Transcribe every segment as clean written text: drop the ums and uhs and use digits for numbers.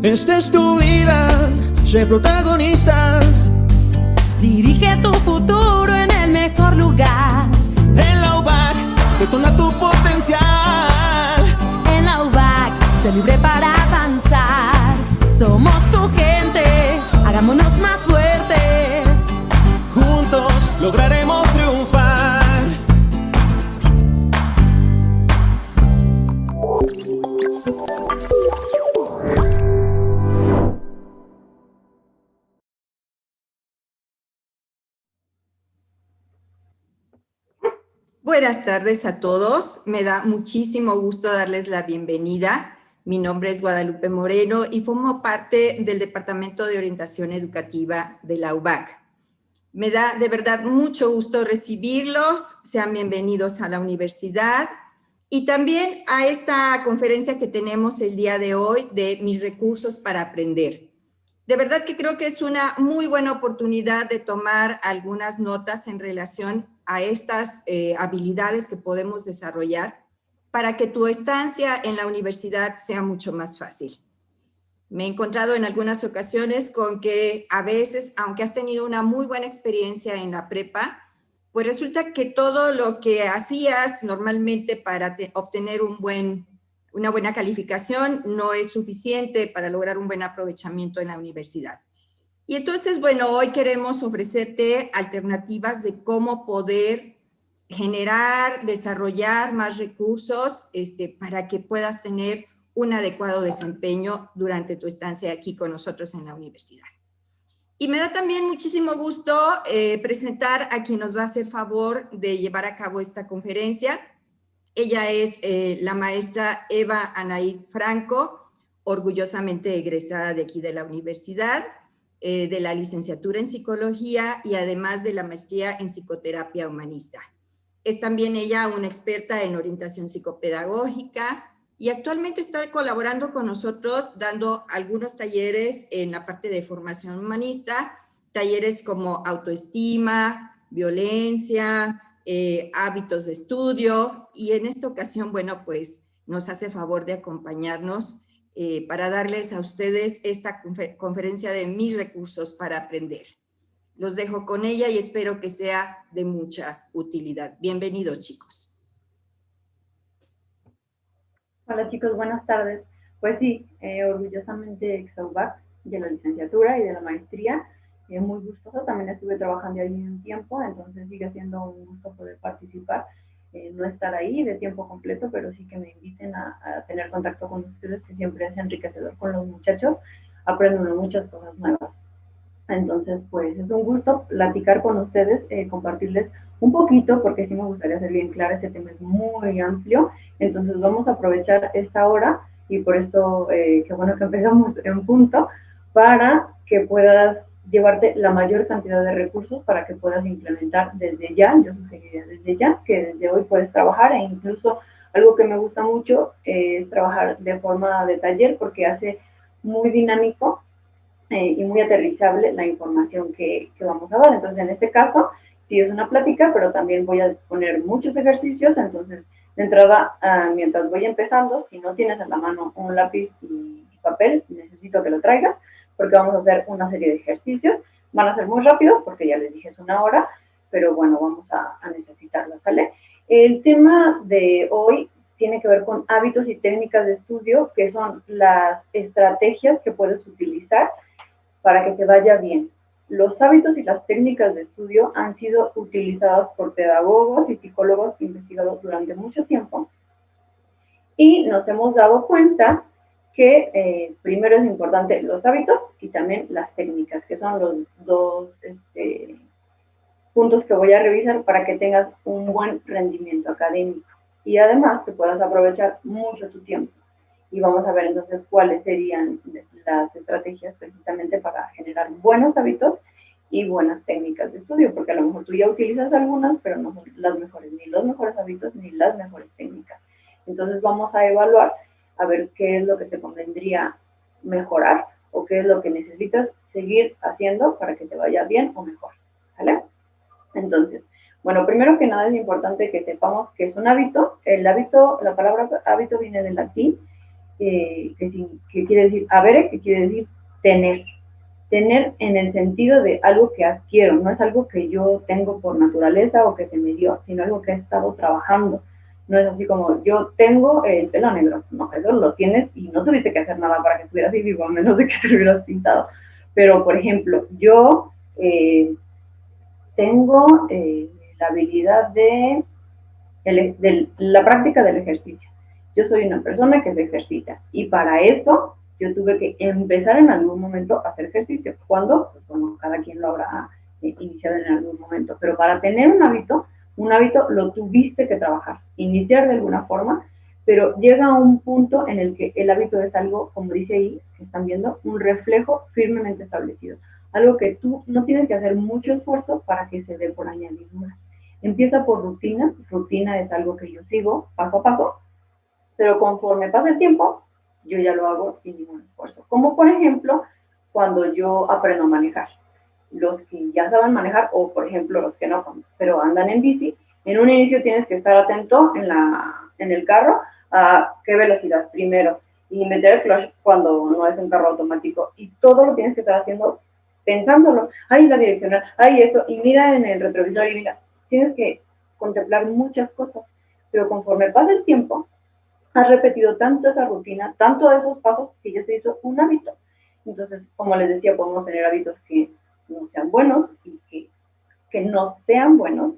Esta es tu vida, sé protagonista. Dirige tu futuro en el mejor lugar. En la UBAC, detona tu potencial. En la UBAC, sé libre para avanzar. Somos tu gente, hagámonos más fuertes. Juntos lograremos triunfar. Buenas tardes a todos. Me da muchísimo gusto darles la bienvenida. Mi nombre es Guadalupe Moreno y formo parte del Departamento de Orientación Educativa de la UBAC. Me da de verdad mucho gusto recibirlos. Sean bienvenidos a la universidad y también a esta conferencia que tenemos el día de hoy de Mis recursos para aprender. De verdad que creo que es una muy buena oportunidad de tomar algunas notas en relación a estas habilidades que podemos desarrollar para que tu estancia en la universidad sea mucho más fácil. Me he encontrado en algunas ocasiones con que a veces, aunque has tenido una muy buena experiencia en la prepa, pues resulta que todo lo que hacías normalmente para obtener una buena calificación no es suficiente para lograr un buen aprovechamiento en la universidad. Y entonces, bueno, hoy queremos ofrecerte alternativas de cómo poder generar, desarrollar más recursos para que puedas tener un adecuado desempeño durante tu estancia aquí con nosotros en la universidad. Y me da también muchísimo gusto presentar a quien nos va a hacer favor de llevar a cabo esta conferencia. Ella es la maestra Eva Anaid Franco, orgullosamente egresada de aquí de la universidad, de la licenciatura en psicología y además de la maestría en psicoterapia humanista. Es también ella una experta en orientación psicopedagógica y actualmente está colaborando con nosotros dando algunos talleres en la parte de formación humanista, talleres como autoestima, violencia, hábitos de estudio, y en esta ocasión, bueno, pues nos hace favor de acompañarnos para darles a ustedes esta conferencia de Mis recursos para aprender. Los dejo con ella y espero que sea de mucha utilidad. Bienvenidos, chicos. Hola chicos, buenas tardes. Pues sí, orgullosamente ex-UBAC de la licenciatura y de la maestría. Muy gustoso, también estuve trabajando ahí un tiempo, entonces sigue siendo un gusto poder participar. No estar ahí de tiempo completo, pero sí que me inviten a tener contacto con ustedes, que siempre es enriquecedor con los muchachos. Aprenden muchas cosas nuevas. Entonces, pues es un gusto platicar con ustedes, compartirles un poquito, porque sí me gustaría ser bien clara, este tema es muy amplio, entonces vamos a aprovechar esta hora, y por esto, qué bueno que empezamos en punto, para que puedas llevarte la mayor cantidad de recursos para que puedas implementar desde ya. Yo sugeriría desde ya, que desde hoy puedes trabajar, e incluso algo que me gusta mucho es trabajar de forma de taller, porque hace muy dinámico y muy aterrizable la información que vamos a dar. Entonces, en este caso, sí es una plática, pero también voy a poner muchos ejercicios. Entonces, de entrada, mientras voy empezando, si no tienes en la mano un lápiz y papel, necesito que lo traigas, porque vamos a hacer una serie de ejercicios. Van a ser muy rápidos, porque ya les dije es una hora, pero bueno, vamos a necesitarlo, ¿sale? El tema de hoy tiene que ver con hábitos y técnicas de estudio, que son las estrategias que puedes utilizar para que te vaya bien. Los hábitos y las técnicas de estudio han sido utilizados por pedagogos y psicólogos investigados durante mucho tiempo, y nos hemos dado cuenta que primero es importante los hábitos y también las técnicas, que son los dos puntos que voy a revisar para que tengas un buen rendimiento académico y además que puedas aprovechar mucho tu tiempo. Y vamos a ver entonces cuáles serían las estrategias precisamente para generar buenos hábitos y buenas técnicas de estudio, porque a lo mejor tú ya utilizas algunas, pero no son las mejores, ni los mejores hábitos, ni las mejores técnicas. Entonces vamos a evaluar a ver qué es lo que te convendría mejorar o qué es lo que necesitas seguir haciendo para que te vaya bien o mejor, ¿vale? Entonces, bueno, primero que nada es importante que sepamos que es un hábito. El hábito, la palabra hábito viene del latín que quiere decir haber, que quiere decir tener. Tener en el sentido de algo que adquiero, no es algo que yo tengo por naturaleza o que se me dio, sino algo que he estado trabajando. No es así como yo tengo el pelo negro, no, eso lo tienes y no tuviste que hacer nada para que estuvieras así vivo, a menos de que te hubieras pintado. Pero, por ejemplo, yo tengo la habilidad de la práctica del ejercicio. Yo soy una persona que se ejercita y para eso yo tuve que empezar en algún momento a hacer ejercicio. ¿Cuándo? Pues bueno, cada quien lo habrá iniciado en algún momento, pero para tener un hábito lo tuviste que trabajar, iniciar de alguna forma, pero llega a un punto en el que el hábito es algo, como dice ahí, que están viendo, un reflejo firmemente establecido, algo que tú no tienes que hacer mucho esfuerzo para que se dé por añadidura. Empieza por rutina, rutina es algo que yo sigo paso a paso, pero conforme pasa el tiempo, yo ya lo hago sin ningún esfuerzo. Como por ejemplo, cuando yo aprendo a manejar. Los que ya saben manejar, o por ejemplo los que no, pero andan en bici, en un inicio tienes que estar atento en el carro a qué velocidad primero y meter el clutch cuando no es un carro automático. Y todo lo tienes que estar haciendo pensándolo. Ay, la direccional, ay, eso, y mira en el retrovisor y mira, tienes que contemplar muchas cosas, pero conforme pasa el tiempo, has repetido tanto esa rutina, tanto esos pasos, que ya se hizo un hábito. Entonces, como les decía, podemos tener hábitos que no sean buenos y que no sean buenos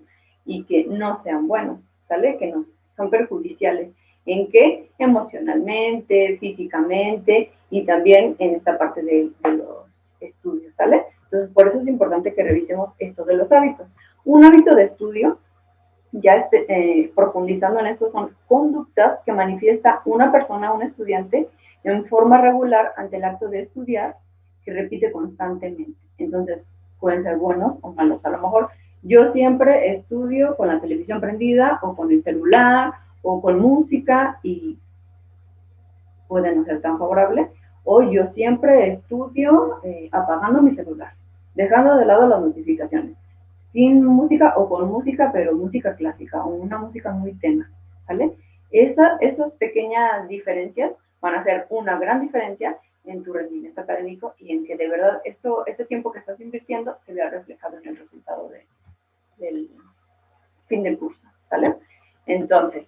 y que no sean buenos, ¿sale? Que no son perjudiciales. ¿En qué? Emocionalmente, físicamente y también en esta parte de los estudios, ¿sale? Entonces, por eso es importante que revisemos esto de los hábitos. Un hábito de estudio, ya profundizando en esto, son conductas que manifiesta una persona, un estudiante, en forma regular ante el acto de estudiar, que repite constantemente. Entonces, pueden ser buenos o malos. A lo mejor yo siempre estudio con la televisión prendida o con el celular o con música y puede no ser tan favorable. O yo siempre estudio apagando mi celular, dejando de lado las notificaciones, sin música o con música, pero música clásica o una música muy tenue, ¿vale? Esas pequeñas diferencias van a hacer una gran diferencia en tu rendimiento académico y en que de verdad este tiempo que estás invirtiendo se vea reflejado en el resultado del fin del curso, ¿vale? Entonces,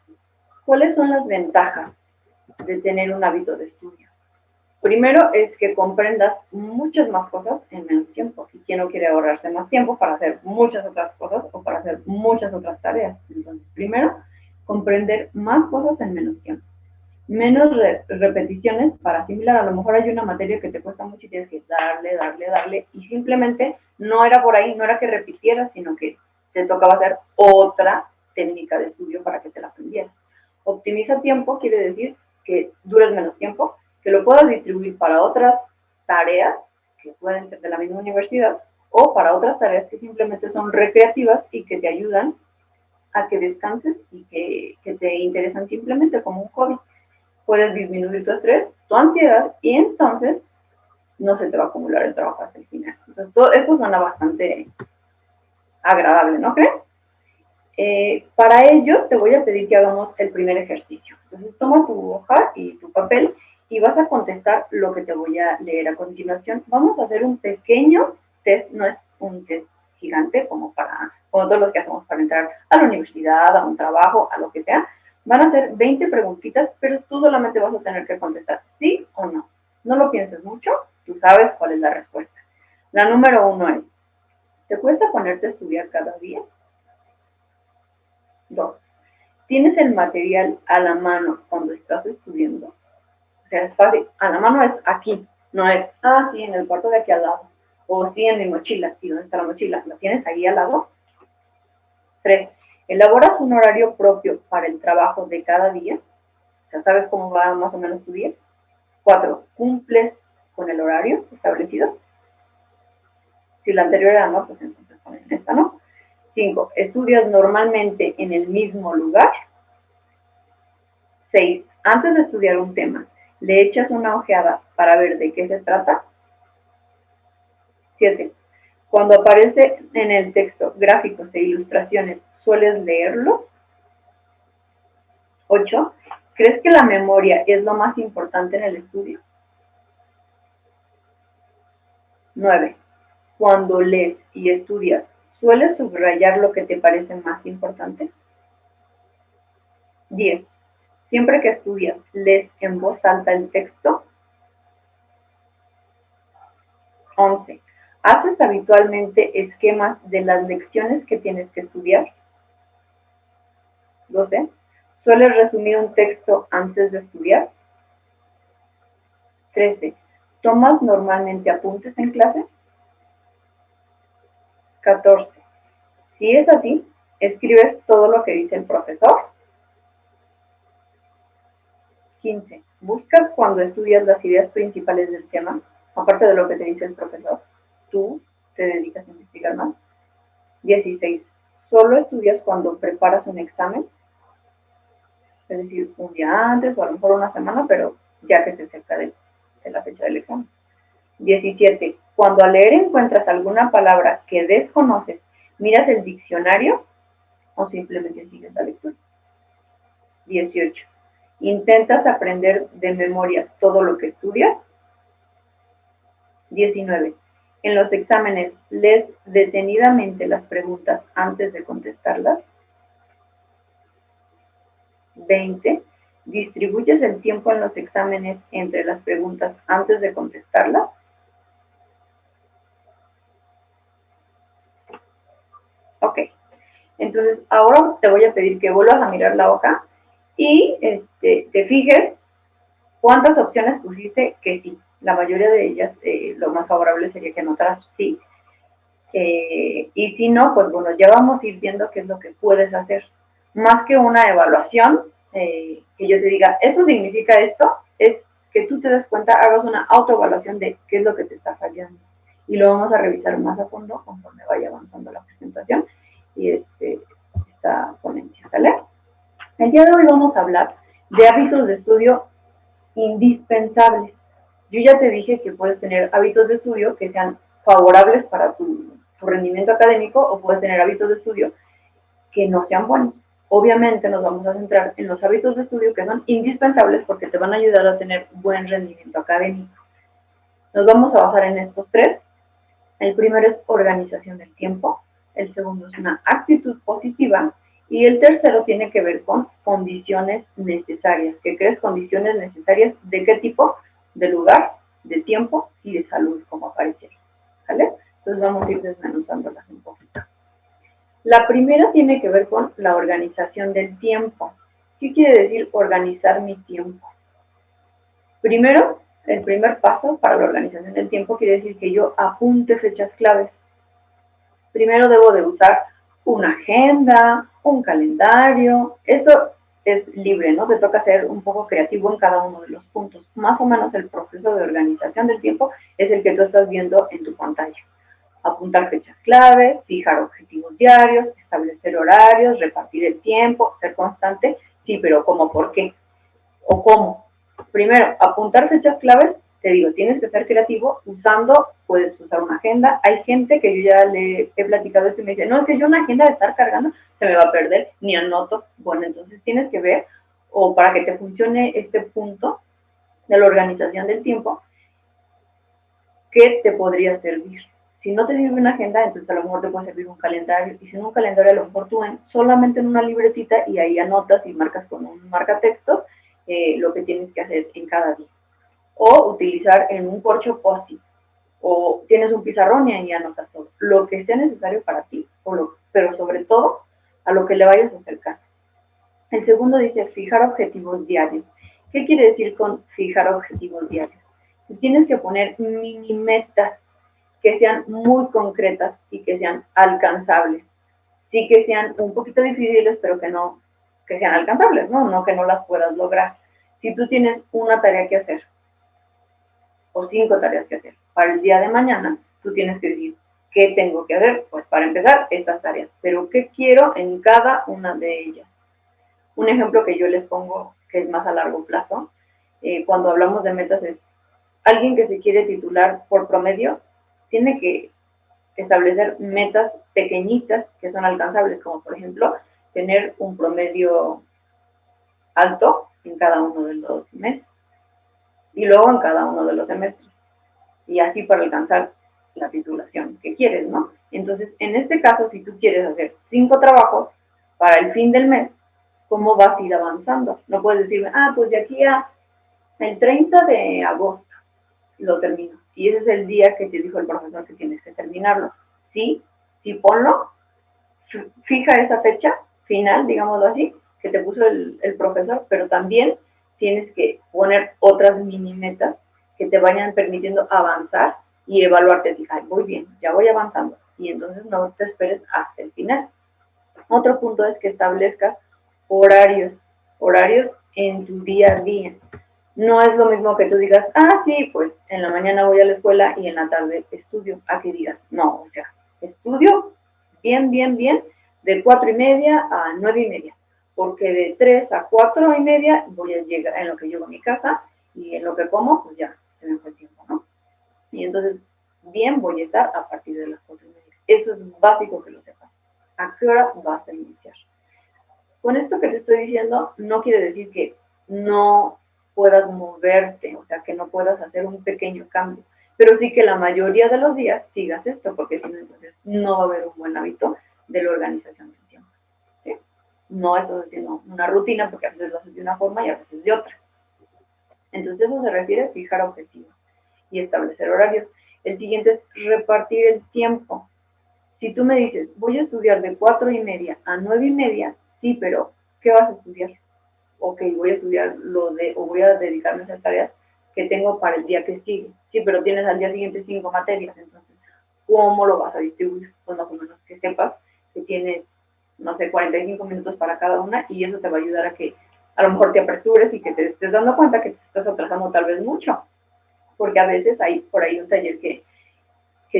¿cuáles son las ventajas de tener un hábito de estudio? Primero es que comprendas muchas más cosas en menos tiempo. ¿Y quién no quiere ahorrarse más tiempo para hacer muchas otras cosas o para hacer muchas otras tareas? Entonces, primero, comprender más cosas en menos tiempo. Menos repeticiones para asimilar. A lo mejor hay una materia que te cuesta mucho y tienes que darle, y simplemente no era por ahí, no era que repitieras, sino que te tocaba hacer otra técnica de estudio para que te la aprendieras. Optimiza tiempo quiere decir que dures menos tiempo, que lo puedas distribuir para otras tareas que pueden ser de la misma universidad o para otras tareas que simplemente son recreativas y que te ayudan a que descanses y que te interesan simplemente como un hobby. Puedes disminuir tu estrés, tu ansiedad y entonces no se te va a acumular el trabajo hasta el final. Entonces, todo esto suena bastante agradable, ¿no crees? Para ello te voy a pedir que hagamos el primer ejercicio. Entonces toma tu hoja y tu papel y vas a contestar lo que te voy a leer a continuación. Vamos a hacer un pequeño test, no es un test gigante como todos los que hacemos para entrar a la universidad, a un trabajo, a lo que sea. Van a ser 20 preguntitas, pero tú solamente vas a tener que contestar sí o no. No lo pienses mucho, tú sabes cuál es la respuesta. La número 1 es, ¿te cuesta ponerte a estudiar cada día? 2. ¿Tienes el material a la mano cuando estás estudiando? O sea, es fácil. A la mano es aquí, no es, sí, en el cuarto de aquí al lado. O sí, en mi mochila. ¿Y dónde está la mochila? ¿La tienes ahí al lado? 3. ¿Elaboras un horario propio para el trabajo de cada día? ¿Ya sabes cómo va más o menos tu día? 4. ¿Cumples con el horario establecido? Si la anterior era no, pues entonces ponen esta, ¿no? 5. ¿Estudias normalmente en el mismo lugar? 6. Antes de estudiar un tema, ¿le echas una ojeada para ver de qué se trata? 7. Cuando aparece en el texto gráficos e ilustraciones, ¿sueles leerlos? 8. ¿Crees que la memoria es lo más importante en el estudio? 9. Cuando lees y estudias, ¿sueles subrayar lo que te parece más importante? 10. Siempre que estudias, ¿lees en voz alta el texto? 11. ¿Haces habitualmente esquemas de las lecciones que tienes que estudiar? 12. ¿Sueles resumir un texto antes de estudiar? 13. ¿Tomas normalmente apuntes en clase? 14. Si es así, ¿escribes todo lo que dice el profesor? 15. ¿Buscas cuando estudias las ideas principales del tema, aparte de lo que te dice el profesor? ¿Tú te dedicas a investigar más? 16. ¿Solo estudias cuando preparas un examen? Es decir, un día antes o a lo mejor una semana, pero ya que se acerca de la fecha del examen. 17. Cuando al leer encuentras alguna palabra que desconoces, ¿miras el diccionario o simplemente sigues la lectura? 18. ¿Intentas aprender de memoria todo lo que estudias? 19. En los exámenes, ¿lees detenidamente las preguntas antes de contestarlas? 20. ¿Distribuyes el tiempo en los exámenes entre las preguntas antes de contestarlas? Ok. Entonces, ahora te voy a pedir que vuelvas a mirar la hoja y te fijes cuántas opciones pusiste que sí. La mayoría de ellas, lo más favorable sería que anotaras sí. Y si no, pues bueno, ya vamos a ir viendo qué es lo que puedes hacer. Más que una evaluación, que yo te diga, esto significa esto, es que tú te des cuenta, hagas una autoevaluación de qué es lo que te está fallando. Y lo vamos a revisar más a fondo conforme vaya avanzando la presentación y esta ponencia, ¿sale? El día de hoy vamos a hablar de hábitos de estudio indispensables. Yo ya te dije que puedes tener hábitos de estudio que sean favorables para tu rendimiento académico o puedes tener hábitos de estudio que no sean buenos. Obviamente nos vamos a centrar en los hábitos de estudio que son indispensables porque te van a ayudar a tener buen rendimiento académico. Nos vamos a basar en estos tres. El primero es organización del tiempo, el segundo es una actitud positiva y el tercero tiene que ver con condiciones necesarias. ¿Qué crees? Condiciones necesarias de qué tipo? De lugar, de tiempo y de salud, como aparece. ¿Vale? Entonces vamos a ir desmenuzándolas un poquito. La primera tiene que ver con la organización del tiempo. ¿Qué quiere decir organizar mi tiempo? Primero, el primer paso para la organización del tiempo quiere decir que yo apunte fechas claves. Primero debo de usar una agenda, un calendario. Esto es libre, ¿no? Te toca ser un poco creativo en cada uno de los puntos. Más o menos el proceso de organización del tiempo es el que tú estás viendo en tu pantalla. Apuntar fechas clave, fijar objetivos diarios, establecer horarios, repartir el tiempo, ser constante. Sí, pero ¿cómo? ¿Por qué? ¿O cómo? Primero, apuntar fechas claves, te digo, tienes que ser creativo usando, puedes usar una agenda. Hay gente que yo ya le he platicado esto y me dice, no, es que yo una agenda de estar cargando se me va a perder, ni anoto. Bueno, entonces tienes que ver, o para que te funcione este punto de la organización del tiempo, ¿qué te podría servir? Si no te sirve una agenda, entonces a lo mejor te puede servir un calendario. Y si no un calendario, a lo mejor tú solamente en una libretita y ahí anotas y marcas con un marcatextos lo que tienes que hacer en cada día. O utilizar en un corcho post-it. O tienes un pizarrón y ahí anotas todo. Lo que sea necesario para ti, pero sobre todo a lo que le vayas a acercar. El segundo dice fijar objetivos diarios. ¿Qué quiere decir con fijar objetivos diarios? Tienes que poner mini metas que sean muy concretas y que sean alcanzables. Sí que sean un poquito difíciles, pero que sean alcanzables, ¿no? No que no las puedas lograr. Si tú tienes una tarea que hacer o 5 tareas que hacer para el día de mañana, tú tienes que decir, ¿qué tengo que hacer? Pues para empezar, estas tareas. Pero ¿qué quiero en cada una de ellas? Un ejemplo que yo les pongo, que es más a largo plazo, cuando hablamos de metas es, alguien que se quiere titular por promedio, tiene que establecer metas pequeñitas que son alcanzables, como por ejemplo, tener un promedio alto en cada uno de los meses y luego en cada uno de los semestres. Y así para alcanzar la titulación que quieres, ¿no? Entonces, en este caso, si tú quieres hacer 5 trabajos para el fin del mes, ¿cómo vas a ir avanzando? No puedes decirme, pues de aquí a el 30 de agosto lo termino. Y ese es el día que te dijo el profesor que tienes que terminarlo. Sí, ponlo, fija esa fecha final, digámoslo así, que te puso el profesor, pero también tienes que poner otras mini metas que te vayan permitiendo avanzar y evaluarte. Ay, voy bien, ya voy avanzando. Y entonces no te esperes hasta el final. Otro punto es que establezcas horarios en tu día a día. No es lo mismo que tú digas, sí, pues en la mañana voy a la escuela y en la tarde estudio. A que digas, no, o sea, estudio bien, de 4:30 a 9:30, porque de 3 a 4:30 voy a llegar en lo que llego a mi casa y en lo que como, pues ya se me fue el tiempo, ¿no? Y entonces, bien voy a estar a partir de las 4:30. Eso es básico que lo sepas. ¿A qué hora vas a iniciar? Con esto que te estoy diciendo, no quiere decir que no puedas moverte, o sea, que no puedas hacer un pequeño cambio, pero sí que la mayoría de los días sigas esto, porque si no, entonces no va a haber un buen hábito de la organización del tiempo, ¿sí? No estás haciendo una rutina, porque a veces lo haces de una forma y a veces de otra. Entonces, eso se refiere a fijar objetivos y establecer horarios. El siguiente es repartir el tiempo. Si tú me dices, voy a estudiar de 4:30 a 9:30, sí, pero ¿qué vas a estudiar? Ok, voy a estudiar o voy a dedicarme a esas tareas que tengo para el día que sigue. Sí, pero tienes al día siguiente 5 materias, entonces, ¿cómo lo vas a distribuir? Pues más o menos que sepas que tienes, no sé, 45 minutos para cada una, y eso te va a ayudar a que a lo mejor te apresures y que te estés dando cuenta que te estás atrasando tal vez mucho, porque a veces hay por ahí un taller que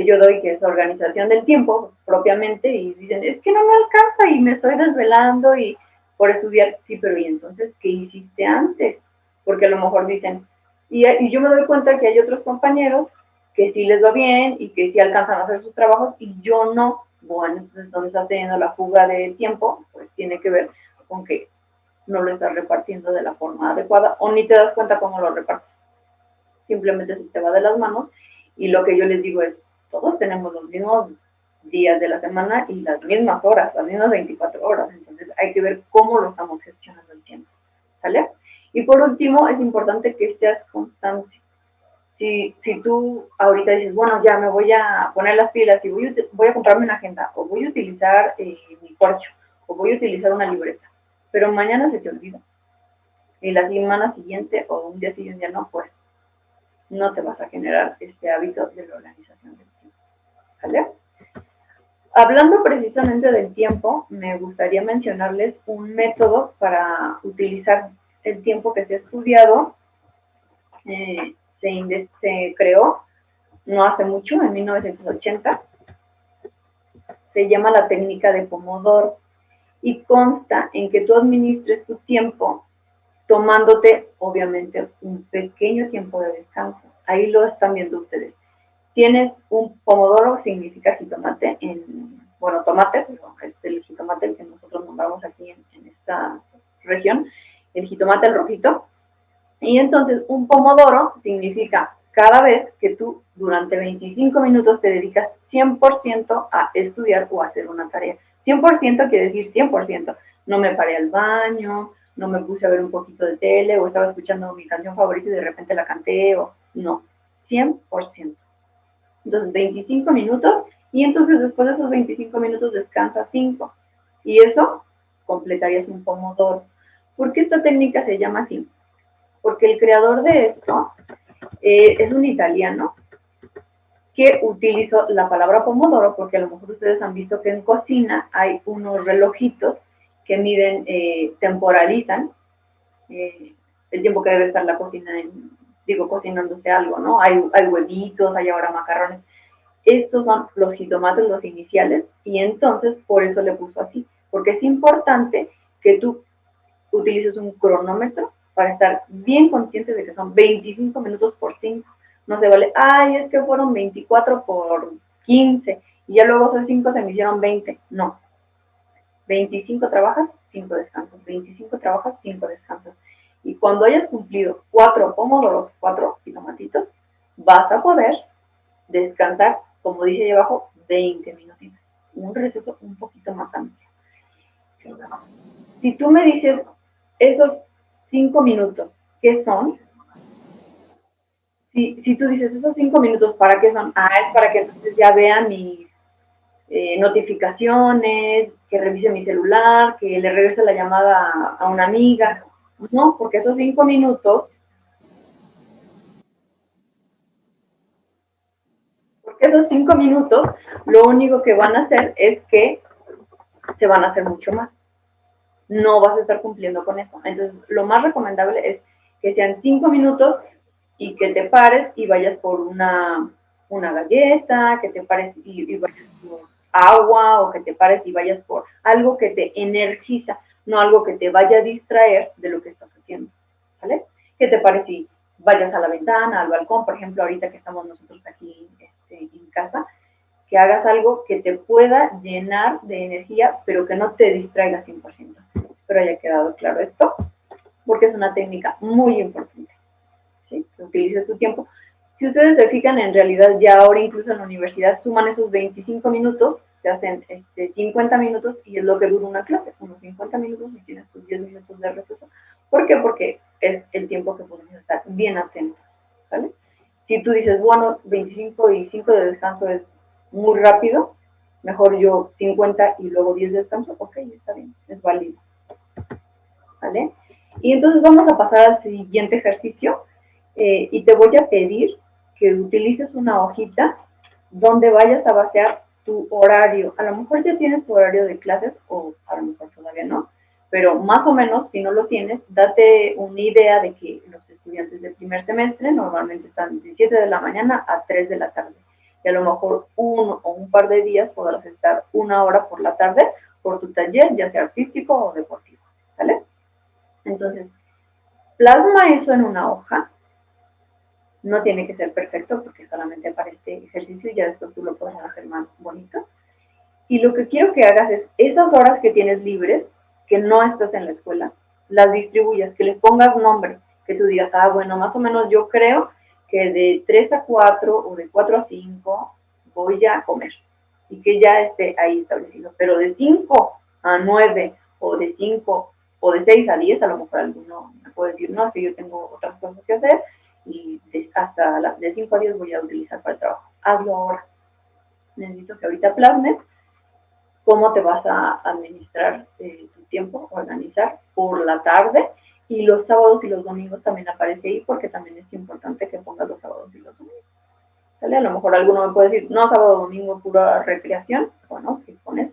yo doy, que es organización del tiempo propiamente, y dicen, es que no me alcanza y me estoy desvelando y por estudiar. Sí, pero ¿y entonces qué hiciste antes? Porque a lo mejor dicen, y yo me doy cuenta que hay otros compañeros que sí les va bien y que sí alcanzan a hacer sus trabajos y yo no. Bueno, entonces donde estás teniendo la fuga de tiempo, pues tiene que ver con que no lo estás repartiendo de la forma adecuada o ni te das cuenta cómo lo repartes. Simplemente se te va de las manos, y lo que yo les digo es, todos tenemos los mismos días de la semana y las mismas horas, las mismas 24 horas, entonces hay que ver cómo lo estamos gestionando el tiempo, ¿sale? Y por último, es importante que seas constante. Si tú ahorita dices, bueno, ya me voy a poner las pilas y voy a comprarme una agenda, o voy a utilizar mi corcho, o voy a utilizar una libreta, pero mañana se te olvida, y la semana siguiente, o un día sí y un día no, pues no te vas a generar este hábito de la organización del tiempo, ¿vale? Hablando precisamente del tiempo, me gustaría mencionarles un método para utilizar el tiempo que se ha estudiado. Se creó no hace mucho, en 1980. Se llama la técnica de Pomodoro y consta en que tú administres tu tiempo tomándote, obviamente, un pequeño tiempo de descanso. Ahí lo están viendo ustedes. Tienes un pomodoro, significa jitomate, tomate, es el jitomate el que nosotros nombramos aquí en esta región, el jitomate, el rojito. Y entonces, un pomodoro significa cada vez que tú durante 25 minutos te dedicas 100% a estudiar o a hacer una tarea. 100% quiere decir 100%. No me paré al baño, no me puse a ver un poquito de tele, o estaba escuchando mi canción favorita y de repente la canté, no, 100%. Entonces, 25 minutos, y entonces después de esos 25 minutos descansas 5. Y eso completarías un pomodoro. ¿Por qué esta técnica se llama así? Porque el creador de esto es un italiano que utilizó la palabra pomodoro, porque a lo mejor ustedes han visto que en cocina hay unos relojitos que miden, temporalizan el tiempo que debe estar la cocina, cocinándose algo, ¿no? Hay huevitos, hay ahora macarrones. Estos son los jitomates, los iniciales, y entonces por eso le puso así, porque es importante que tú utilices un cronómetro para estar bien consciente de que son 25 minutos por 5. No se vale, es que fueron 24 por 15, y ya luego esos 5 se me hicieron 20. No. 25 trabajas, 5 descansas. 25 trabajas, 5 descansas. Y cuando hayas cumplido 4 pomodoros, 4 kilomatitos, vas a poder descansar, como dice ahí abajo, 20 minutitos. Un receso un poquito más amplio. Si tú me dices esos 5 minutos, ¿qué son? Si tú dices esos 5 minutos, ¿para qué son? Es para que entonces ya vean mis notificaciones, que revise mi celular, que le regrese la llamada a una amiga. No, porque esos 5 minutos, lo único que van a hacer es que se van a hacer mucho más. No vas a estar cumpliendo con eso. Entonces, lo más recomendable es que sean 5 minutos y que te pares y vayas por una galleta, que te pares y vayas por agua, o que te pares y vayas por algo que te energiza, no algo que te vaya a distraer de lo que estás haciendo, ¿vale? Que te pares y vayas a la ventana, al balcón, por ejemplo, ahorita que estamos nosotros aquí en casa, que hagas algo que te pueda llenar de energía, pero que no te distraiga 100%. Espero haya quedado claro esto, porque es una técnica muy importante, ¿sí? Que utilices tu tiempo. Si ustedes se fijan, en realidad ya ahora incluso en la universidad suman esos 25 minutos, se hacen 50 minutos y es lo que dura una clase, unos 50 minutos y tienes tus 10 minutos de receso. ¿Por qué? Porque es el tiempo que podemos estar bien atentos, ¿vale? Si tú dices, bueno, 25 y 5 de descanso es muy rápido, mejor yo 50 y luego 10 de descanso, ok, está bien, es válido, ¿vale? Y entonces vamos a pasar al siguiente ejercicio y te voy a pedir que utilices una hojita donde vayas a vaciar tu horario. A lo mejor ya tienes tu horario de clases o a lo mejor todavía no, pero más o menos, si no lo tienes, date una idea de que los estudiantes del primer semestre normalmente están de 7 de la mañana a 3 de la tarde. Y a lo mejor uno o un par de días podrás estar 1 hora por la tarde por tu taller, ya sea artístico o deportivo, ¿vale? Entonces, plasma eso en una hoja. No tiene que ser perfecto porque solamente para este ejercicio y ya después tú lo puedes hacer más bonito. Y lo que quiero que hagas es, esas horas que tienes libres, que no estás en la escuela, las distribuyas, que les pongas nombre, que tú digas, bueno, más o menos yo creo que de 3 a 4 o de 4 a 5 voy a comer y que ya esté ahí establecido. Pero de 5 a 9 o de 5 o de 6 a 10, a lo mejor alguno me puede decir, no, si yo tengo otras cosas que hacer y hasta las de 5 a 10 voy a utilizar para el trabajo. Hazlo ahora. Necesito que ahorita plasmes cómo te vas a administrar tu tiempo, organizar por la tarde, y los sábados y los domingos también aparece ahí porque también es importante que pongas los sábados y los domingos. ¿Sale? A lo mejor alguno me puede decir, no, sábado, domingo, pura recreación. Bueno, que pones,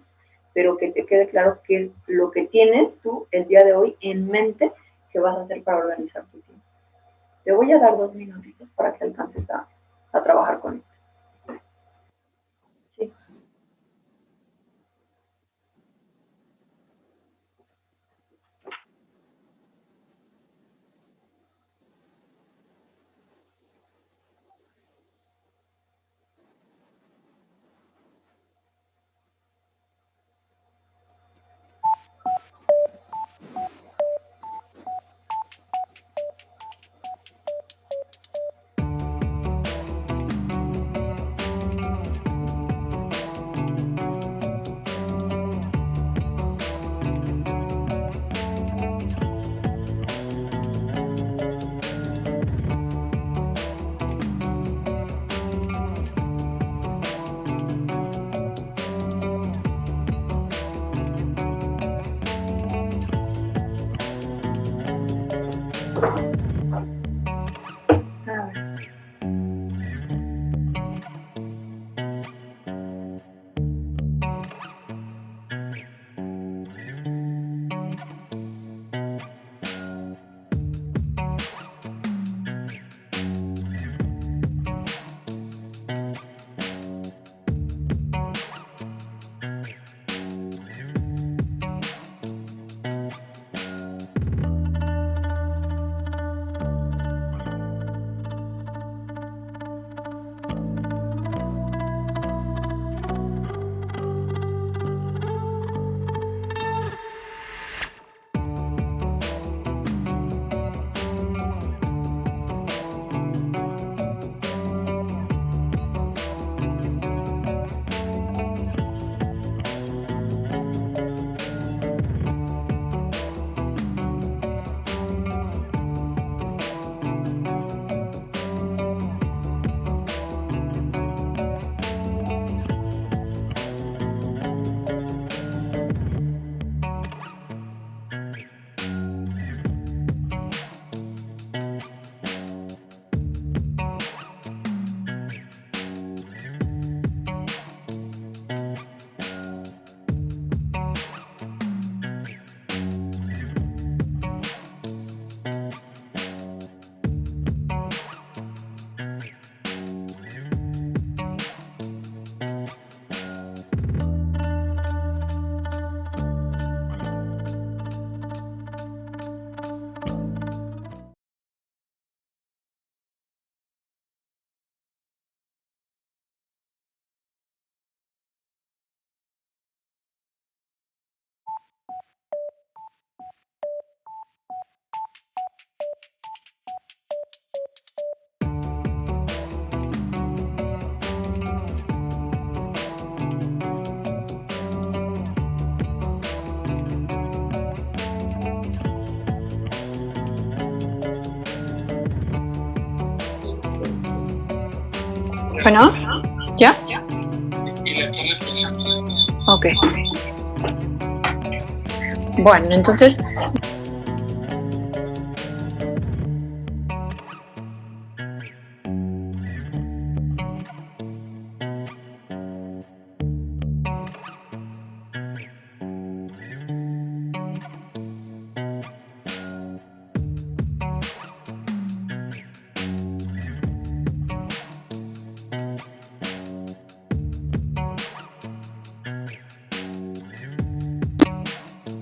pero que te quede claro qué es lo que tienes tú el día de hoy en mente que vas a hacer para organizar tu tiempo. Te voy a dar 2 minutitos para que alcances a trabajar con esto. Sí. Bueno, ¿ya? Ok. Bueno, entonces...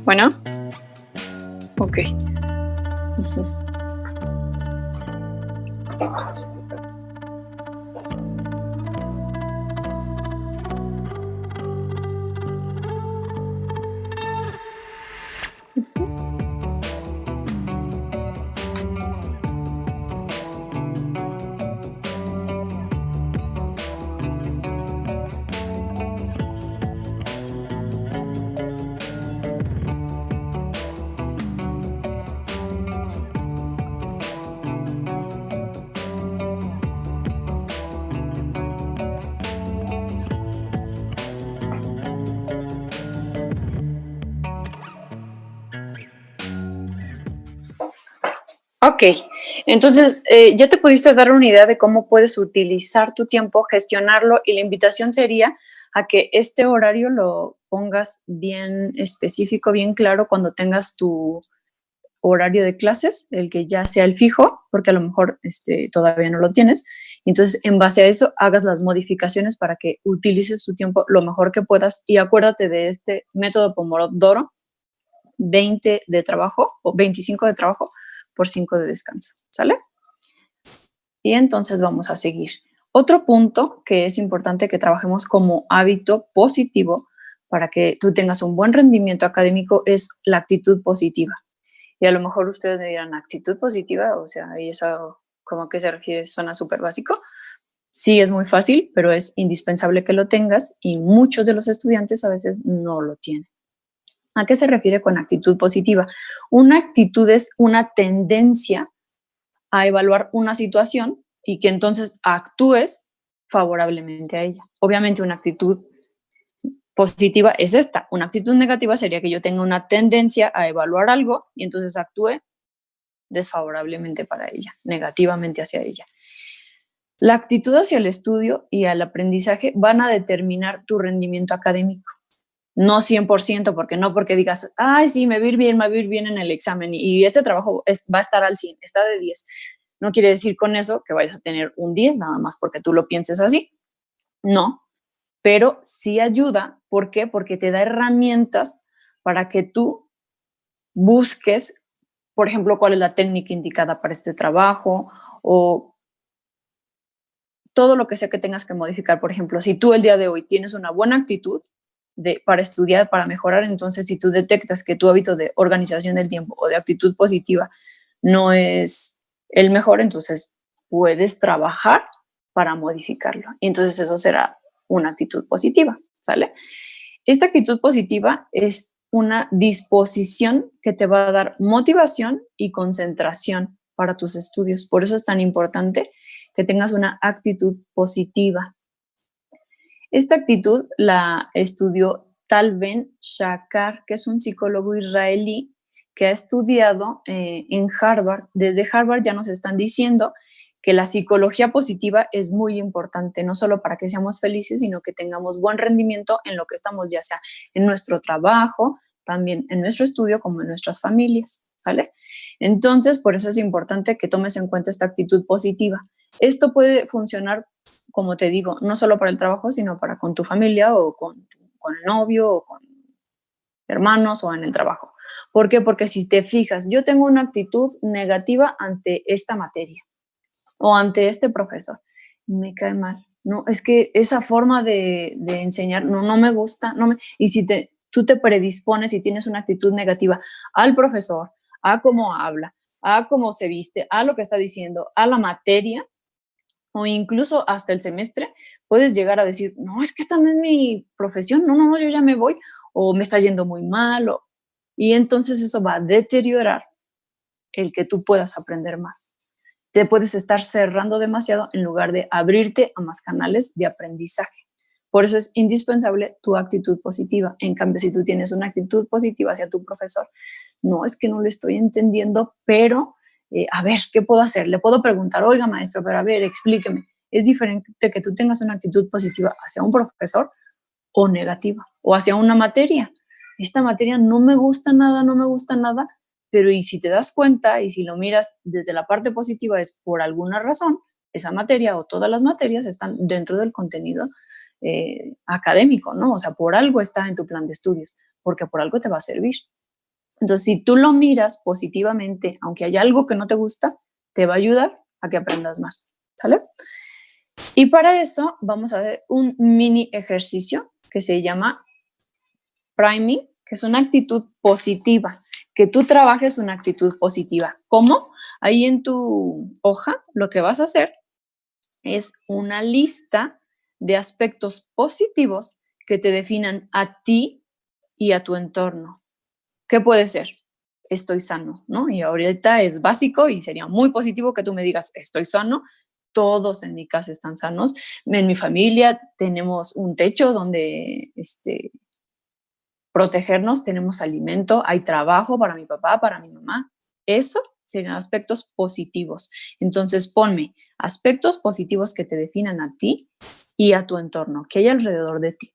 Bueno, ok. Ujú. Ok, entonces ya te pudiste dar una idea de cómo puedes utilizar tu tiempo, gestionarlo, y la invitación sería a que este horario lo pongas bien específico, bien claro cuando tengas tu horario de clases, el que ya sea el fijo, porque a lo mejor todavía no lo tienes. Entonces, en base a eso, hagas las modificaciones para que utilices tu tiempo lo mejor que puedas, y acuérdate de este método Pomodoro: 20 de trabajo o 25 de trabajo por 5 de descanso, ¿sale? Y entonces vamos a seguir. Otro punto que es importante que trabajemos como hábito positivo para que tú tengas un buen rendimiento académico es la actitud positiva. Y a lo mejor ustedes me dirán, ¿actitud positiva? O sea, ¿y eso cómo a qué se refiere? Suena súper básico. Sí, es muy fácil, pero es indispensable que lo tengas, y muchos de los estudiantes a veces no lo tienen. ¿A qué se refiere con actitud positiva? Una actitud es una tendencia a evaluar una situación y que entonces actúes favorablemente a ella. Obviamente una actitud positiva es esta. Una actitud negativa sería que yo tenga una tendencia a evaluar algo y entonces actúe desfavorablemente para ella, negativamente hacia ella. La actitud hacia el estudio y al aprendizaje van a determinar tu rendimiento académico. No 100%, porque no porque digas, ay, sí, me va a ir bien en el examen y este trabajo va a estar al 100, está de 10. No quiere decir con eso que vayas a tener un 10 nada más porque tú lo pienses así. No, pero sí ayuda. ¿Por qué? Porque te da herramientas para que tú busques, por ejemplo, cuál es la técnica indicada para este trabajo, o todo lo que sea que tengas que modificar. Por ejemplo, si tú el día de hoy tienes una buena actitud para estudiar, para mejorar, entonces si tú detectas que tu hábito de organización del tiempo o de actitud positiva no es el mejor, entonces puedes trabajar para modificarlo. Y entonces eso será una actitud positiva, ¿sale? Esta actitud positiva es una disposición que te va a dar motivación y concentración para tus estudios. Por eso es tan importante que tengas una actitud positiva. Esta actitud la estudió Tal Ben-Shakar, que es un psicólogo israelí que ha estudiado en Harvard. Desde Harvard ya nos están diciendo que la psicología positiva es muy importante, no solo para que seamos felices, sino que tengamos buen rendimiento en lo que estamos, ya sea en nuestro trabajo, también en nuestro estudio, como en nuestras familias, ¿vale? Entonces, por eso es importante que tomes en cuenta esta actitud positiva. Esto puede funcionar, como te digo, no solo para el trabajo, sino para con tu familia o con el novio o con hermanos o en el trabajo. ¿Por qué? Porque si te fijas, yo tengo una actitud negativa ante esta materia o ante este profesor, me cae mal. No, es que esa forma de enseñar no me gusta. Y si tú te predispones y tienes una actitud negativa al profesor, a cómo habla, a cómo se viste, a lo que está diciendo, a la materia, o incluso hasta el semestre, puedes llegar a decir, no, es que esta no es mi profesión, no, yo ya me voy, o me está yendo muy mal, y entonces eso va a deteriorar el que tú puedas aprender más. te puedes estar cerrando demasiado en lugar de abrirte a más canales de aprendizaje. Por eso es indispensable tu actitud positiva. En cambio, si tú tienes una actitud positiva hacia tu profesor, no, es que no lo estoy entendiendo, pero a ver, ¿qué puedo hacer? Le puedo preguntar, oiga, maestro, pero a ver, explíqueme. Es diferente que tú tengas una actitud positiva hacia un profesor o negativa, o hacia una materia. Esta materia no me gusta nada, pero y si te das cuenta y si lo miras desde la parte positiva es por alguna razón, esa materia o todas las materias están dentro del contenido académico, ¿no? O sea, por algo está en tu plan de estudios, porque por algo te va a servir. Entonces, si tú lo miras positivamente, aunque haya algo que no te gusta, te va a ayudar a que aprendas más, ¿sale? Y para eso vamos a ver un mini ejercicio que se llama priming, que es una actitud positiva, que tú trabajes una actitud positiva. ¿Cómo? Ahí en tu hoja lo que vas a hacer es una lista de aspectos positivos que te definan a ti y a tu entorno. ¿Qué puede ser? Estoy sano, ¿no? Y ahorita es básico y sería muy positivo que tú me digas, estoy sano. Todos en mi casa están sanos. En mi familia tenemos un techo donde protegernos, tenemos alimento, hay trabajo para mi papá, para mi mamá. Eso serían aspectos positivos. Entonces ponme aspectos positivos que te definan a ti y a tu entorno, que hay alrededor de ti.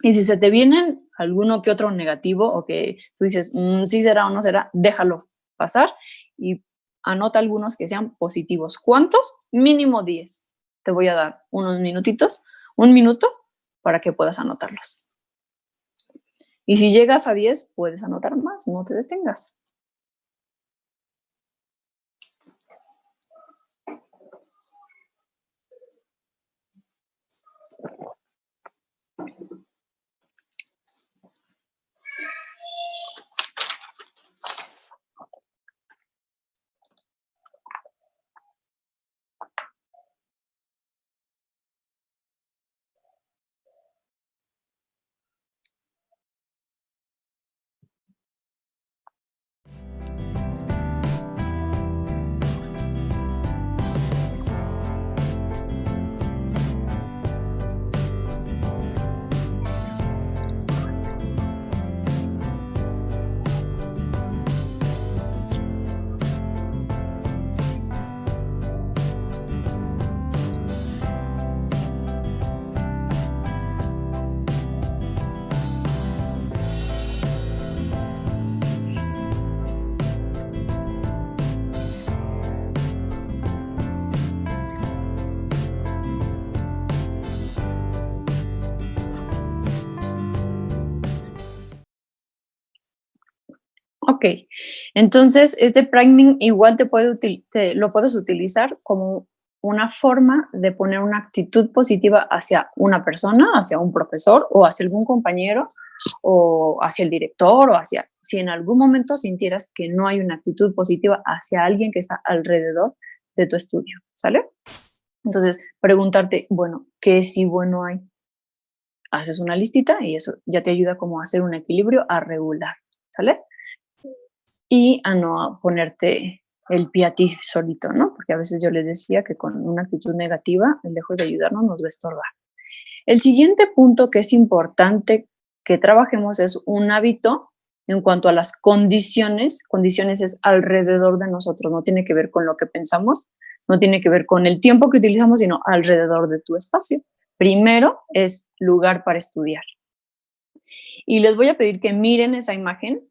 Y si se te vienen alguno que otro negativo o que tú dices, sí será o no será, déjalo pasar y anota algunos que sean positivos. ¿Cuántos? Mínimo 10. Te voy a dar unos minutitos, un minuto para que puedas anotarlos. Y si llegas a 10, puedes anotar más, no te detengas. Ok, entonces este priming igual lo puedes utilizar como una forma de poner una actitud positiva hacia una persona, hacia un profesor o hacia algún compañero o hacia el director o hacia, si en algún momento sintieras que no hay una actitud positiva hacia alguien que está alrededor de tu estudio, ¿sale? Entonces, preguntarte, bueno, ¿qué sí bueno hay? Haces una listita y eso ya te ayuda como a hacer un equilibrio, a regular, ¿sale? Y a no ponerte el pie a ti solito, ¿no? Porque a veces yo les decía que con una actitud negativa, lejos de ayudarnos, nos va a estorbar. El siguiente punto que es importante que trabajemos es un hábito en cuanto a las condiciones. Condiciones es alrededor de nosotros, no tiene que ver con lo que pensamos, no tiene que ver con el tiempo que utilizamos, sino alrededor de tu espacio. Primero es lugar para estudiar. Y les voy a pedir que miren esa imagen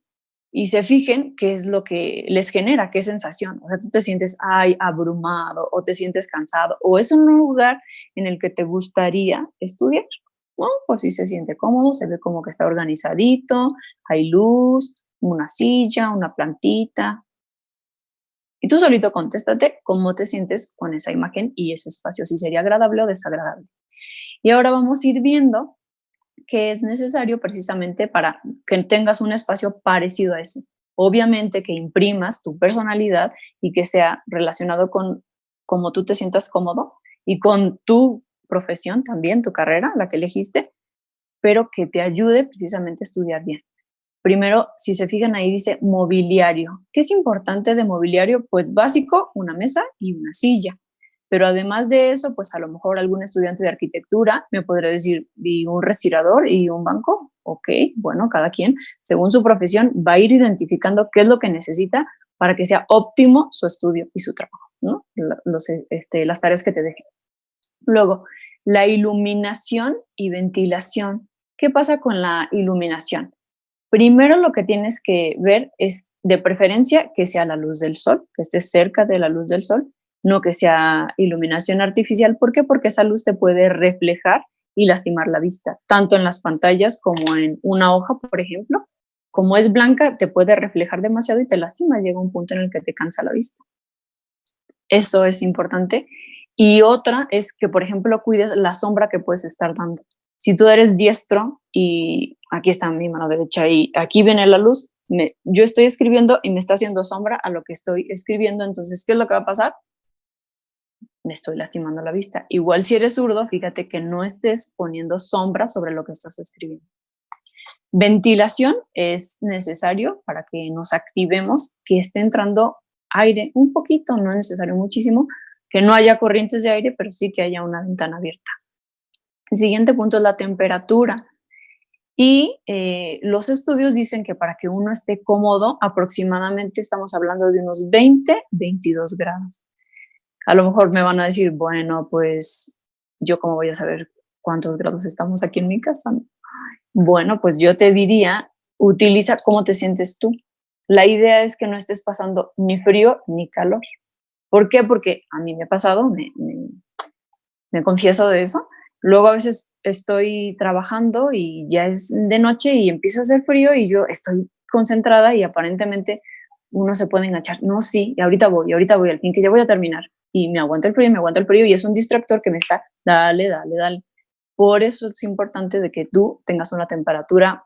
y se fijen qué es lo que les genera, qué sensación. O sea, tú te sientes, abrumado, o te sientes cansado, o es un lugar en el que te gustaría estudiar. Bueno, pues sí se siente cómodo, se ve como que está organizadito, hay luz, una silla, una plantita. Y tú solito contéstate cómo te sientes con esa imagen y ese espacio, si sería agradable o desagradable. Y ahora vamos a ir viendo que es necesario precisamente para que tengas un espacio parecido a ese. Obviamente que imprimas tu personalidad y que sea relacionado con cómo tú te sientas cómodo y con tu profesión también, tu carrera, la que elegiste, pero que te ayude precisamente a estudiar bien. Primero, si se fijan ahí dice mobiliario. ¿Qué es importante de mobiliario? Pues básico, una mesa y una silla. Pero además de eso, pues a lo mejor algún estudiante de arquitectura me podría decir, ¿y un respirador y un banco? Ok, bueno, cada quien, según su profesión, va a ir identificando qué es lo que necesita para que sea óptimo su estudio y su trabajo, ¿no? Las tareas que te dejen. Luego, la iluminación y ventilación. ¿Qué pasa con la iluminación? Primero lo que tienes que ver es, de preferencia, que sea la luz del sol, que esté cerca de la luz del sol, no que sea iluminación artificial. ¿Por qué? Porque esa luz te puede reflejar y lastimar la vista, tanto en las pantallas como en una hoja, por ejemplo. Como es blanca, te puede reflejar demasiado y te lastima. Llega un punto en el que te cansa la vista. Eso es importante. Y otra es que, por ejemplo, cuides la sombra que puedes estar dando. Si tú eres diestro y aquí está mi mano derecha y aquí viene la luz, yo estoy escribiendo y me está haciendo sombra a lo que estoy escribiendo. Entonces, ¿qué es lo que va a pasar? Me estoy lastimando la vista. Igual si eres zurdo, fíjate que no estés poniendo sombra sobre lo que estás escribiendo. Ventilación es necesario para que nos activemos, que esté entrando aire un poquito, no es necesario muchísimo, que no haya corrientes de aire, pero sí que haya una ventana abierta. El siguiente punto es la temperatura. Y los estudios dicen que para que uno esté cómodo, aproximadamente estamos hablando de unos 20-22 grados. A lo mejor me van a decir, bueno, pues yo cómo voy a saber cuántos grados estamos aquí en mi casa. Bueno, pues yo te diría, utiliza cómo te sientes tú. La idea es que no estés pasando ni frío ni calor. ¿Por qué? Porque a mí me ha pasado, me confieso de eso. Luego a veces estoy trabajando y ya es de noche y empieza a hacer frío y yo estoy concentrada y aparentemente uno se puede enganchar. No, sí, y ahorita voy, al fin que ya voy a terminar. Y me aguanta el frío y es un distractor que me está, dale. Por eso es importante de que tú tengas una temperatura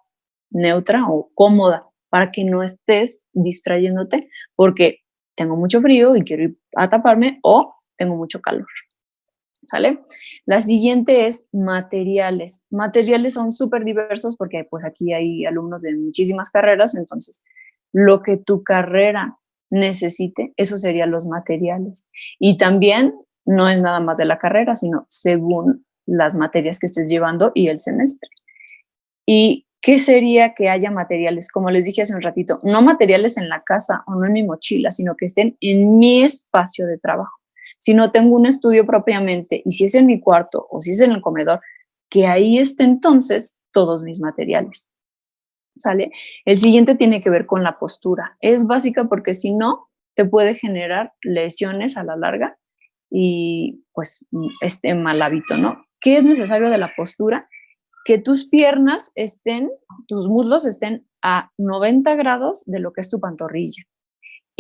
neutra o cómoda para que no estés distrayéndote porque tengo mucho frío y quiero ir a taparme o tengo mucho calor. ¿Sale? La siguiente es materiales. Materiales son súper diversos porque pues aquí hay alumnos de muchísimas carreras, entonces lo que tu carrera necesite, eso serían los materiales. Y también no es nada más de la carrera, sino según las materias que estés llevando y el semestre. ¿Y qué sería que haya materiales? Como les dije hace un ratito, no materiales en la casa o no en mi mochila, sino que estén en mi espacio de trabajo. Si no tengo un estudio propiamente y si es en mi cuarto o si es en el comedor, que ahí esté entonces todos mis materiales. ¿Sale? El siguiente tiene que ver con la postura. Es básica porque si no, te puede generar lesiones a la larga y pues este mal hábito, ¿no? ¿Qué es necesario de la postura? Que tus piernas estén, tus muslos estén a 90 grados de lo que es tu pantorrilla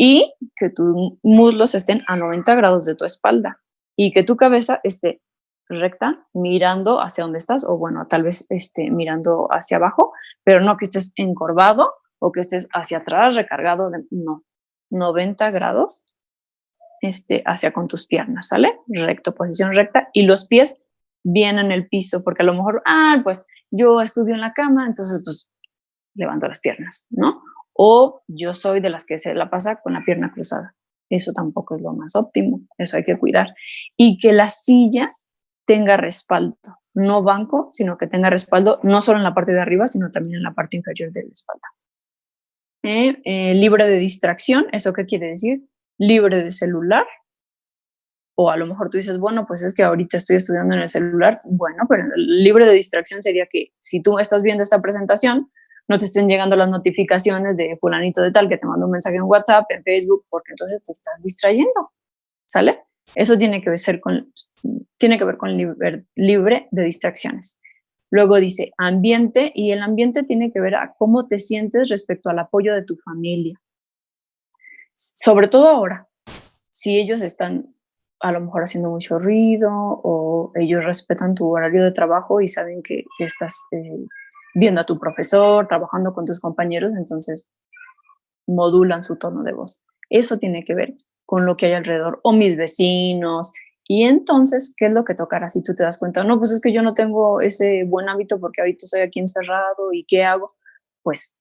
y que tus muslos estén a 90 grados de tu espalda y que tu cabeza esté recta, mirando hacia donde estás o bueno, tal vez mirando hacia abajo, pero no que estés encorvado o que estés hacia atrás, recargado, no, 90 grados hacia con tus piernas, ¿sale? Recto, posición recta y los pies bien en el piso, porque a lo mejor, pues yo estudio en la cama, entonces pues levanto las piernas, ¿no? O yo soy de las que se la pasa con la pierna cruzada. Eso tampoco es lo más óptimo, eso hay que cuidar. Y que la silla tenga respaldo, no banco, sino que tenga respaldo no solo en la parte de arriba, sino también en la parte inferior de la espalda. Libre de distracción, ¿eso qué quiere decir? Libre de celular, o a lo mejor tú dices, bueno, pues es que ahorita estoy estudiando en el celular, bueno, pero libre de distracción sería que si tú estás viendo esta presentación, no te estén llegando las notificaciones de fulanito de tal que te manda un mensaje en WhatsApp, en Facebook, porque entonces te estás distrayendo, ¿sale? Eso tiene que ver con libre de distracciones. Luego dice ambiente, y el ambiente tiene que ver a cómo te sientes respecto al apoyo de tu familia. Sobre todo ahora, si ellos están a lo mejor haciendo mucho ruido o ellos respetan tu horario de trabajo y saben que estás viendo a tu profesor, trabajando con tus compañeros, entonces modulan su tono de voz. Eso tiene que ver con lo que hay alrededor, o mis vecinos, y entonces, ¿qué es lo que tocará si tú te das cuenta? No, pues es que yo no tengo ese buen hábito porque ahorita estoy aquí encerrado, ¿y qué hago? Pues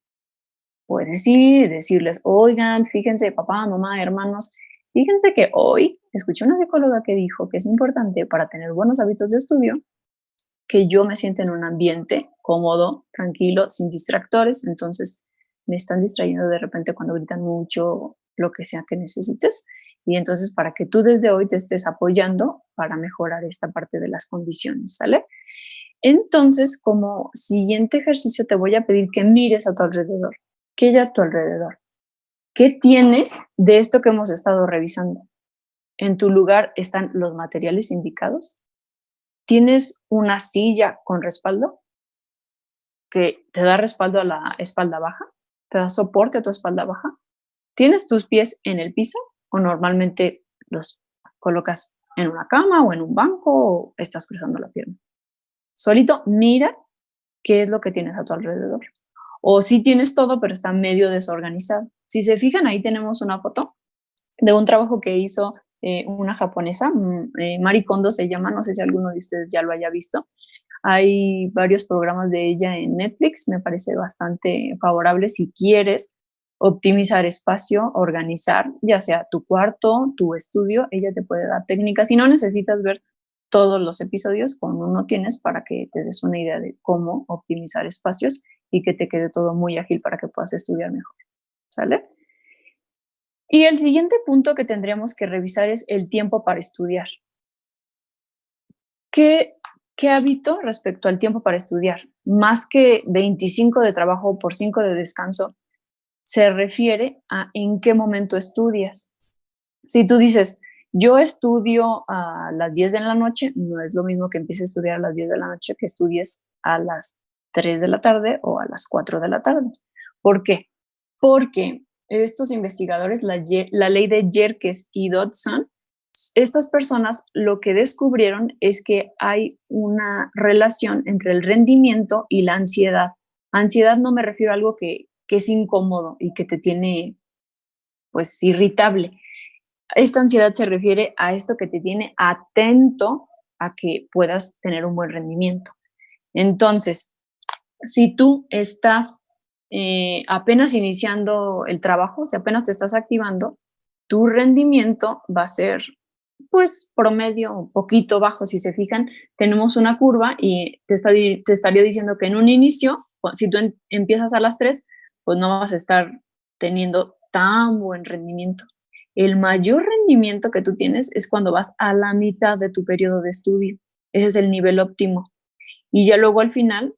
puedes ir y decirles, oigan, fíjense, papá, mamá, hermanos, fíjense que hoy escuché una psicóloga que dijo que es importante para tener buenos hábitos de estudio que yo me sienta en un ambiente cómodo, tranquilo, sin distractores. Entonces, me están distrayendo de repente cuando gritan mucho, lo que sea que necesites. Y entonces, para que tú desde hoy te estés apoyando para mejorar esta parte de las condiciones, ¿sale? Entonces, como siguiente ejercicio, te voy a pedir que mires a tu alrededor. ¿Qué hay a tu alrededor? ¿Qué tienes de esto que hemos estado revisando? ¿En tu lugar están los materiales indicados? ¿Tienes una silla con respaldo que te da respaldo a la espalda baja? ¿Te da soporte a tu espalda baja? ¿Tienes tus pies en el piso o normalmente los colocas en una cama o en un banco o estás cruzando la pierna? Solito mira qué es lo que tienes a tu alrededor. O si tienes todo, pero está medio desorganizado. Si se fijan, ahí tenemos una foto de un trabajo que hizo una japonesa, Mari Kondo se llama, no sé si alguno de ustedes ya lo haya visto. Hay varios programas de ella en Netflix, me parece bastante favorable si quieres optimizar espacio, organizar, ya sea tu cuarto, tu estudio, ella te puede dar técnicas y no necesitas ver todos los episodios, con uno tienes para que te des una idea de cómo optimizar espacios y que te quede todo muy ágil para que puedas estudiar mejor, ¿sale? Y el siguiente punto que tendríamos que revisar es el tiempo para estudiar. ¿Qué hábito respecto al tiempo para estudiar? Más que 25 de trabajo por 5 de descanso, se refiere a en qué momento estudias. Si tú dices, yo estudio a las 10 de la noche, no es lo mismo que empieces a estudiar a las 10 de la noche que estudies a las 3 de la tarde o a las 4 de la tarde. ¿Por qué? Porque estos investigadores, la ley de Yerkes y Dodson, estas personas lo que descubrieron es que hay una relación entre el rendimiento y la ansiedad. Ansiedad no me refiero a algo que es incómodo y que te tiene, pues, irritable. Esta ansiedad se refiere a esto que te tiene atento a que puedas tener un buen rendimiento. Entonces, si tú estás apenas iniciando el trabajo, si apenas te estás activando, tu rendimiento va a ser, pues, promedio, un poquito bajo. Si se fijan, tenemos una curva y te estaría diciendo que en un inicio, si tú empiezas a las 3, pues no vas a estar teniendo tan buen rendimiento. El mayor rendimiento que tú tienes es cuando vas a la mitad de tu periodo de estudio. Ese es el nivel óptimo. Y ya luego al final,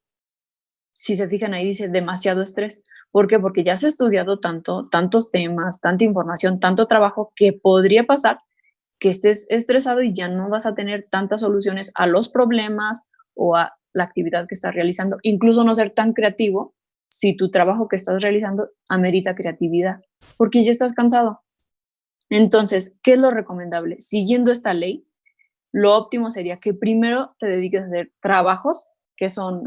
si se fijan ahí dice demasiado estrés. ¿Por qué? Porque ya has estudiado tantos temas, tanta información, tanto trabajo que podría pasar que estés estresado y ya no vas a tener tantas soluciones a los problemas o a la actividad que estás realizando. Incluso no ser tan creativo si tu trabajo que estás realizando amerita creatividad, porque ya estás cansado. Entonces, ¿qué es lo recomendable? Siguiendo esta ley, lo óptimo sería que primero te dediques a hacer trabajos que son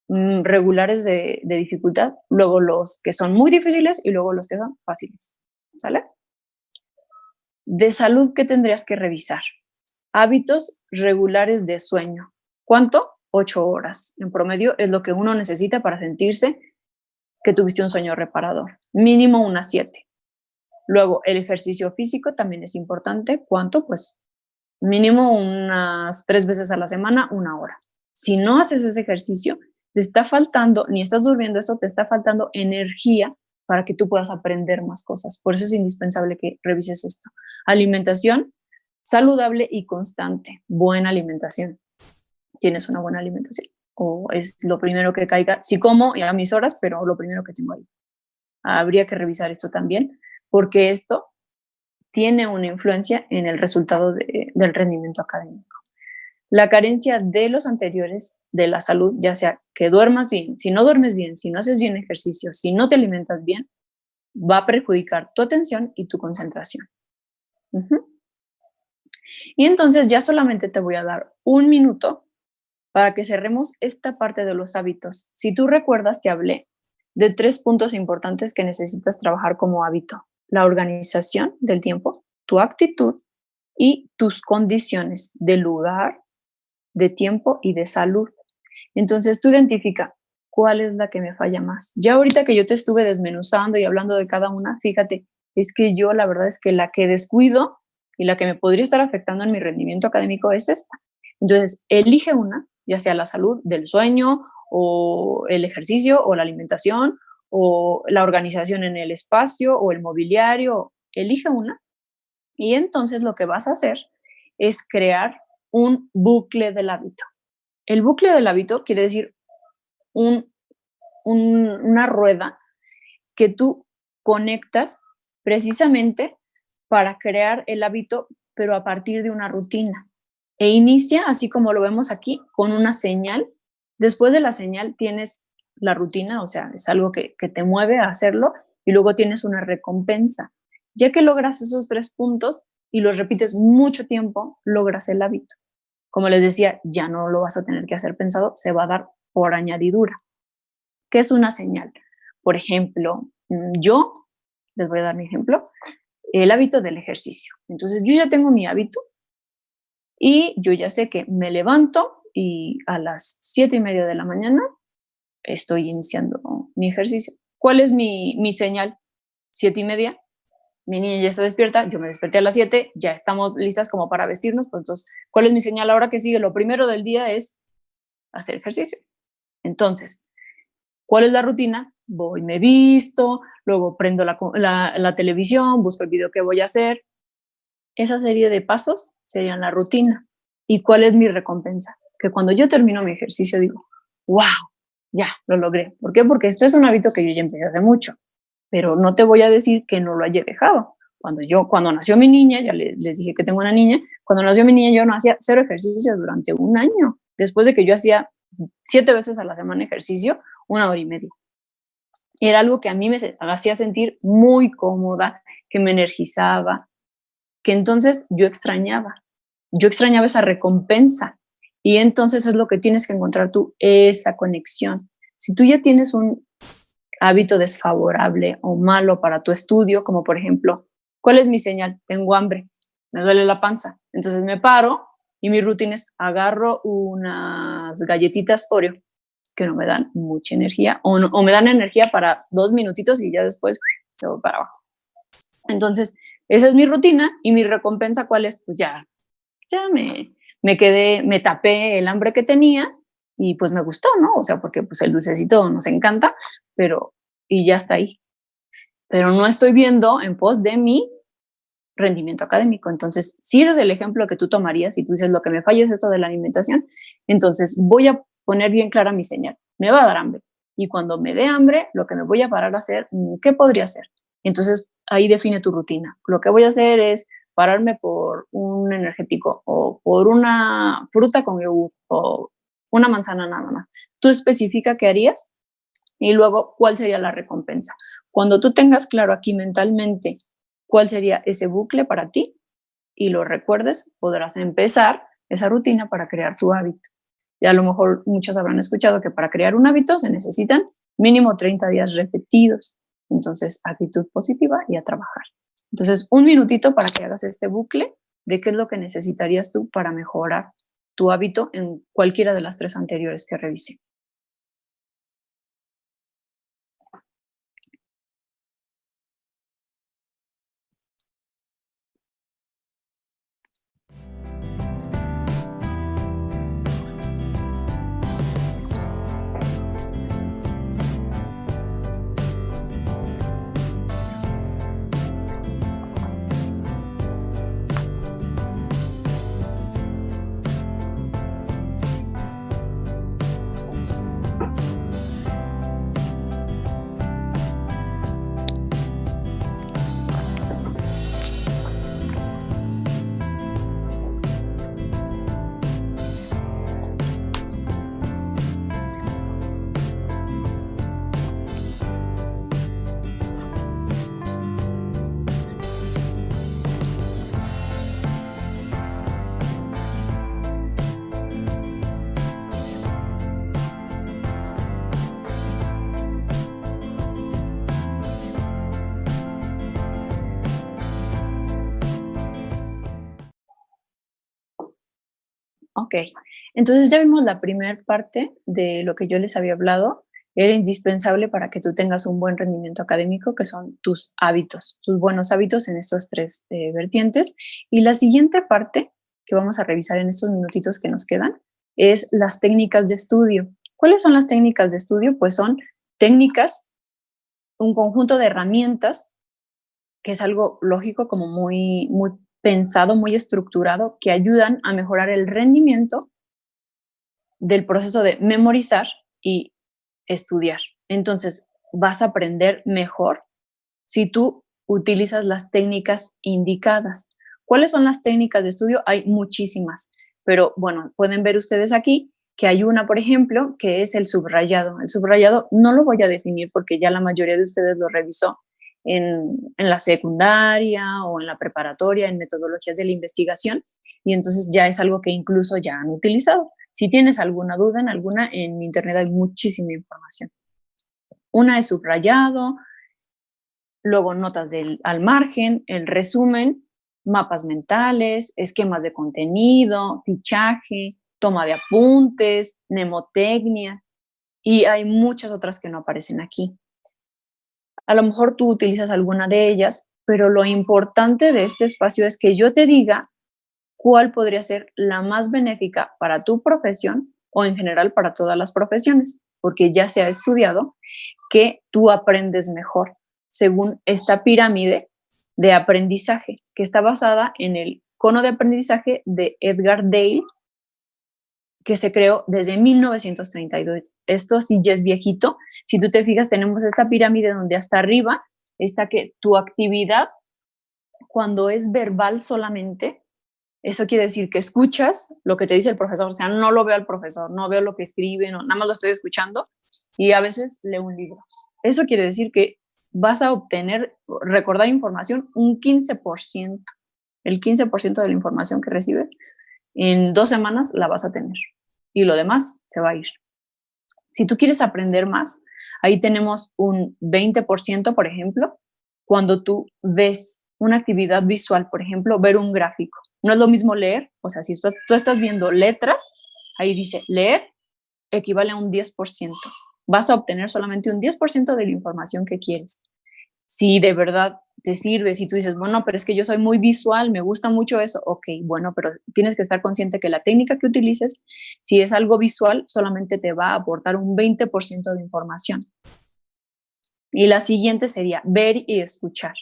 regulares de dificultad, luego los que son muy difíciles y luego los que son fáciles, ¿sale? De salud, ¿qué tendrías que revisar? Hábitos regulares de sueño. ¿Cuánto? 8 horas. En promedio es lo que uno necesita para sentirse que tuviste un sueño reparador. Mínimo unas 7. Luego, el ejercicio físico también es importante. ¿Cuánto? Pues mínimo unas 3 veces a la semana, 1 hora. Si no haces ese ejercicio, te está faltando, ni estás durmiendo esto, te está faltando energía para que tú puedas aprender más cosas. Por eso es indispensable que revises esto. Alimentación saludable y constante. Buena alimentación. ¿Tienes una buena alimentación? O es lo primero que caiga. Sí como a mis horas, pero lo primero que tengo ahí. Habría que revisar esto también, porque esto tiene una influencia en el resultado del rendimiento académico. La carencia de los anteriores de la salud, ya sea que duermas bien, si no duermes bien, si no haces bien ejercicio, si no te alimentas bien, va a perjudicar tu atención y tu concentración. Y entonces ya solamente te voy a dar 1 minuto para que cerremos esta parte de los hábitos. Si tú recuerdas, te hablé de 3 puntos importantes que necesitas trabajar como hábito: la organización del tiempo, tu actitud y tus condiciones de lugar, de tiempo y de salud. Entonces tú identifica ¿cuál es la que me falla más? Ya ahorita que yo te estuve desmenuzando y hablando de cada una, fíjate, es que yo la verdad es que la que descuido y la que me podría estar afectando en mi rendimiento académico es esta. Entonces, elige una, ya sea la salud del sueño o el ejercicio o la alimentación o la organización en el espacio o el mobiliario, elige una y entonces lo que vas a hacer es crear un bucle del hábito. El bucle del hábito quiere decir una rueda que tú conectas precisamente para crear el hábito, pero a partir de una rutina. E inicia, así como lo vemos aquí, con una señal. Después de la señal tienes la rutina, o sea, es algo que te mueve a hacerlo, y luego tienes una recompensa. Ya que logras esos 3 puntos y los repites mucho tiempo, logras el hábito. Como les decía, ya no lo vas a tener que hacer pensado, se va a dar por añadidura. ¿Qué es una señal? Por ejemplo, yo, les voy a dar mi ejemplo, el hábito del ejercicio. Entonces, yo ya tengo mi hábito y yo ya sé que me levanto y a las 7:30 de la mañana estoy iniciando mi ejercicio. ¿Cuál es mi señal? 7:30, mi niña ya está despierta, yo me desperté a las 7, ya estamos listas como para vestirnos, pues entonces, ¿cuál es mi señal ahora que sigue? Lo primero del día es hacer ejercicio. Entonces, ¿cuál es la rutina? Voy, me visto, luego prendo la televisión, busco el video que voy a hacer. Esa serie de pasos serían la rutina. ¿Y cuál es mi recompensa? Que cuando yo termino mi ejercicio digo, wow, ya, lo logré. ¿Por qué? Porque esto es un hábito que yo ya empecé hace mucho, pero no te voy a decir que no lo haya dejado. Cuando nació mi niña, ya les dije que tengo una niña, cuando nació mi niña yo no hacía 0 ejercicio durante un año, después de que yo hacía 7 veces a la semana ejercicio, 1 hora y media. Era algo que a mí me hacía sentir muy cómoda, que me energizaba, que entonces yo extrañaba esa recompensa. Y entonces es lo que tienes que encontrar tú, esa conexión. Si tú ya tienes un hábito desfavorable o malo para tu estudio, como por ejemplo, ¿cuál es mi señal? Tengo hambre, me duele la panza. Entonces me paro y mi rutina es agarro unas galletitas Oreo que no me dan mucha energía o me dan energía para 2 minutitos y ya después se va para abajo. Entonces, esa es mi rutina y mi recompensa, ¿cuál es? Pues ya me tapé el hambre que tenía y pues me gustó, ¿no? O sea, porque pues el dulcecito nos encanta, y ya está ahí. Pero no estoy viendo en pos de mi rendimiento académico. Entonces, si ese es el ejemplo que tú tomarías y tú dices, lo que me falla es esto de la alimentación, entonces voy a poner bien clara mi señal. Me va a dar hambre. Y cuando me dé hambre, lo que me voy a parar a hacer, ¿qué podría hacer? Entonces, ahí define tu rutina. Lo que voy a hacer es pararme por un energético o por una fruta con yogur o una manzana nada más. Tú especifica qué harías y luego cuál sería la recompensa. Cuando tú tengas claro aquí mentalmente cuál sería ese bucle para ti y lo recuerdes, podrás empezar esa rutina para crear tu hábito. Y a lo mejor muchos habrán escuchado que para crear un hábito se necesitan mínimo 30 días repetidos. Entonces, actitud positiva y a trabajar. Entonces, 1 minutito para que hagas este bucle de qué es lo que necesitarías tú para mejorar tu hábito en cualquiera de las 3 anteriores que revisé. Ok, entonces ya vimos la primera parte de lo que yo les había hablado, era indispensable para que tú tengas un buen rendimiento académico, que son tus hábitos, tus buenos hábitos en estos tres vertientes. Y la siguiente parte que vamos a revisar en estos minutitos que nos quedan es las técnicas de estudio. ¿Cuáles son las técnicas de estudio? Pues son técnicas, un conjunto de herramientas, que es algo lógico, como muy, muy pensado, muy estructurado, que ayudan a mejorar el rendimiento del proceso de memorizar y estudiar. Entonces, vas a aprender mejor si tú utilizas las técnicas indicadas. ¿Cuáles son las técnicas de estudio? Hay muchísimas, pero bueno, pueden ver ustedes aquí que hay una, por ejemplo, que es el subrayado. El subrayado no lo voy a definir porque ya la mayoría de ustedes lo revisó en la secundaria o en la preparatoria, en metodologías de la investigación, y entonces ya es algo que incluso ya han utilizado. Si tienes alguna duda en alguna, en internet hay muchísima información. Una es subrayado, luego notas al margen, el resumen, mapas mentales, esquemas de contenido, fichaje, toma de apuntes, mnemotecnia, y hay muchas otras que no aparecen aquí. A lo mejor tú utilizas alguna de ellas, pero lo importante de este espacio es que yo te diga cuál podría ser la más benéfica para tu profesión o en general para todas las profesiones, porque ya se ha estudiado que tú aprendes mejor según esta pirámide de aprendizaje, que está basada en el cono de aprendizaje de Edgar Dale, que se creó desde 1932. Esto sí ya es viejito. Si tú te fijas, tenemos esta pirámide donde hasta arriba está que tu actividad, cuando es verbal solamente, eso quiere decir que escuchas lo que te dice el profesor, o sea, no lo veo al profesor, no veo lo que escribe, no, nada más lo estoy escuchando, y a veces leo un libro. Eso quiere decir que vas a obtener, recordar información un 15%. El 15% de la información que recibes en 2 semanas la vas a tener y lo demás se va a ir. Si tú quieres aprender más, ahí tenemos un 20%, por ejemplo, cuando tú ves una actividad visual, por ejemplo, ver un gráfico. No es lo mismo leer, o sea, si tú estás viendo letras, ahí dice leer equivale a un 10%. Vas a obtener solamente un 10% de la información que quieres. Si de verdad te sirve, si tú dices, bueno, pero es que yo soy muy visual, me gusta mucho eso, ok, bueno, pero tienes que estar consciente que la técnica que utilices, si es algo visual, solamente te va a aportar un 20% de información. Y la siguiente sería ver y escuchar.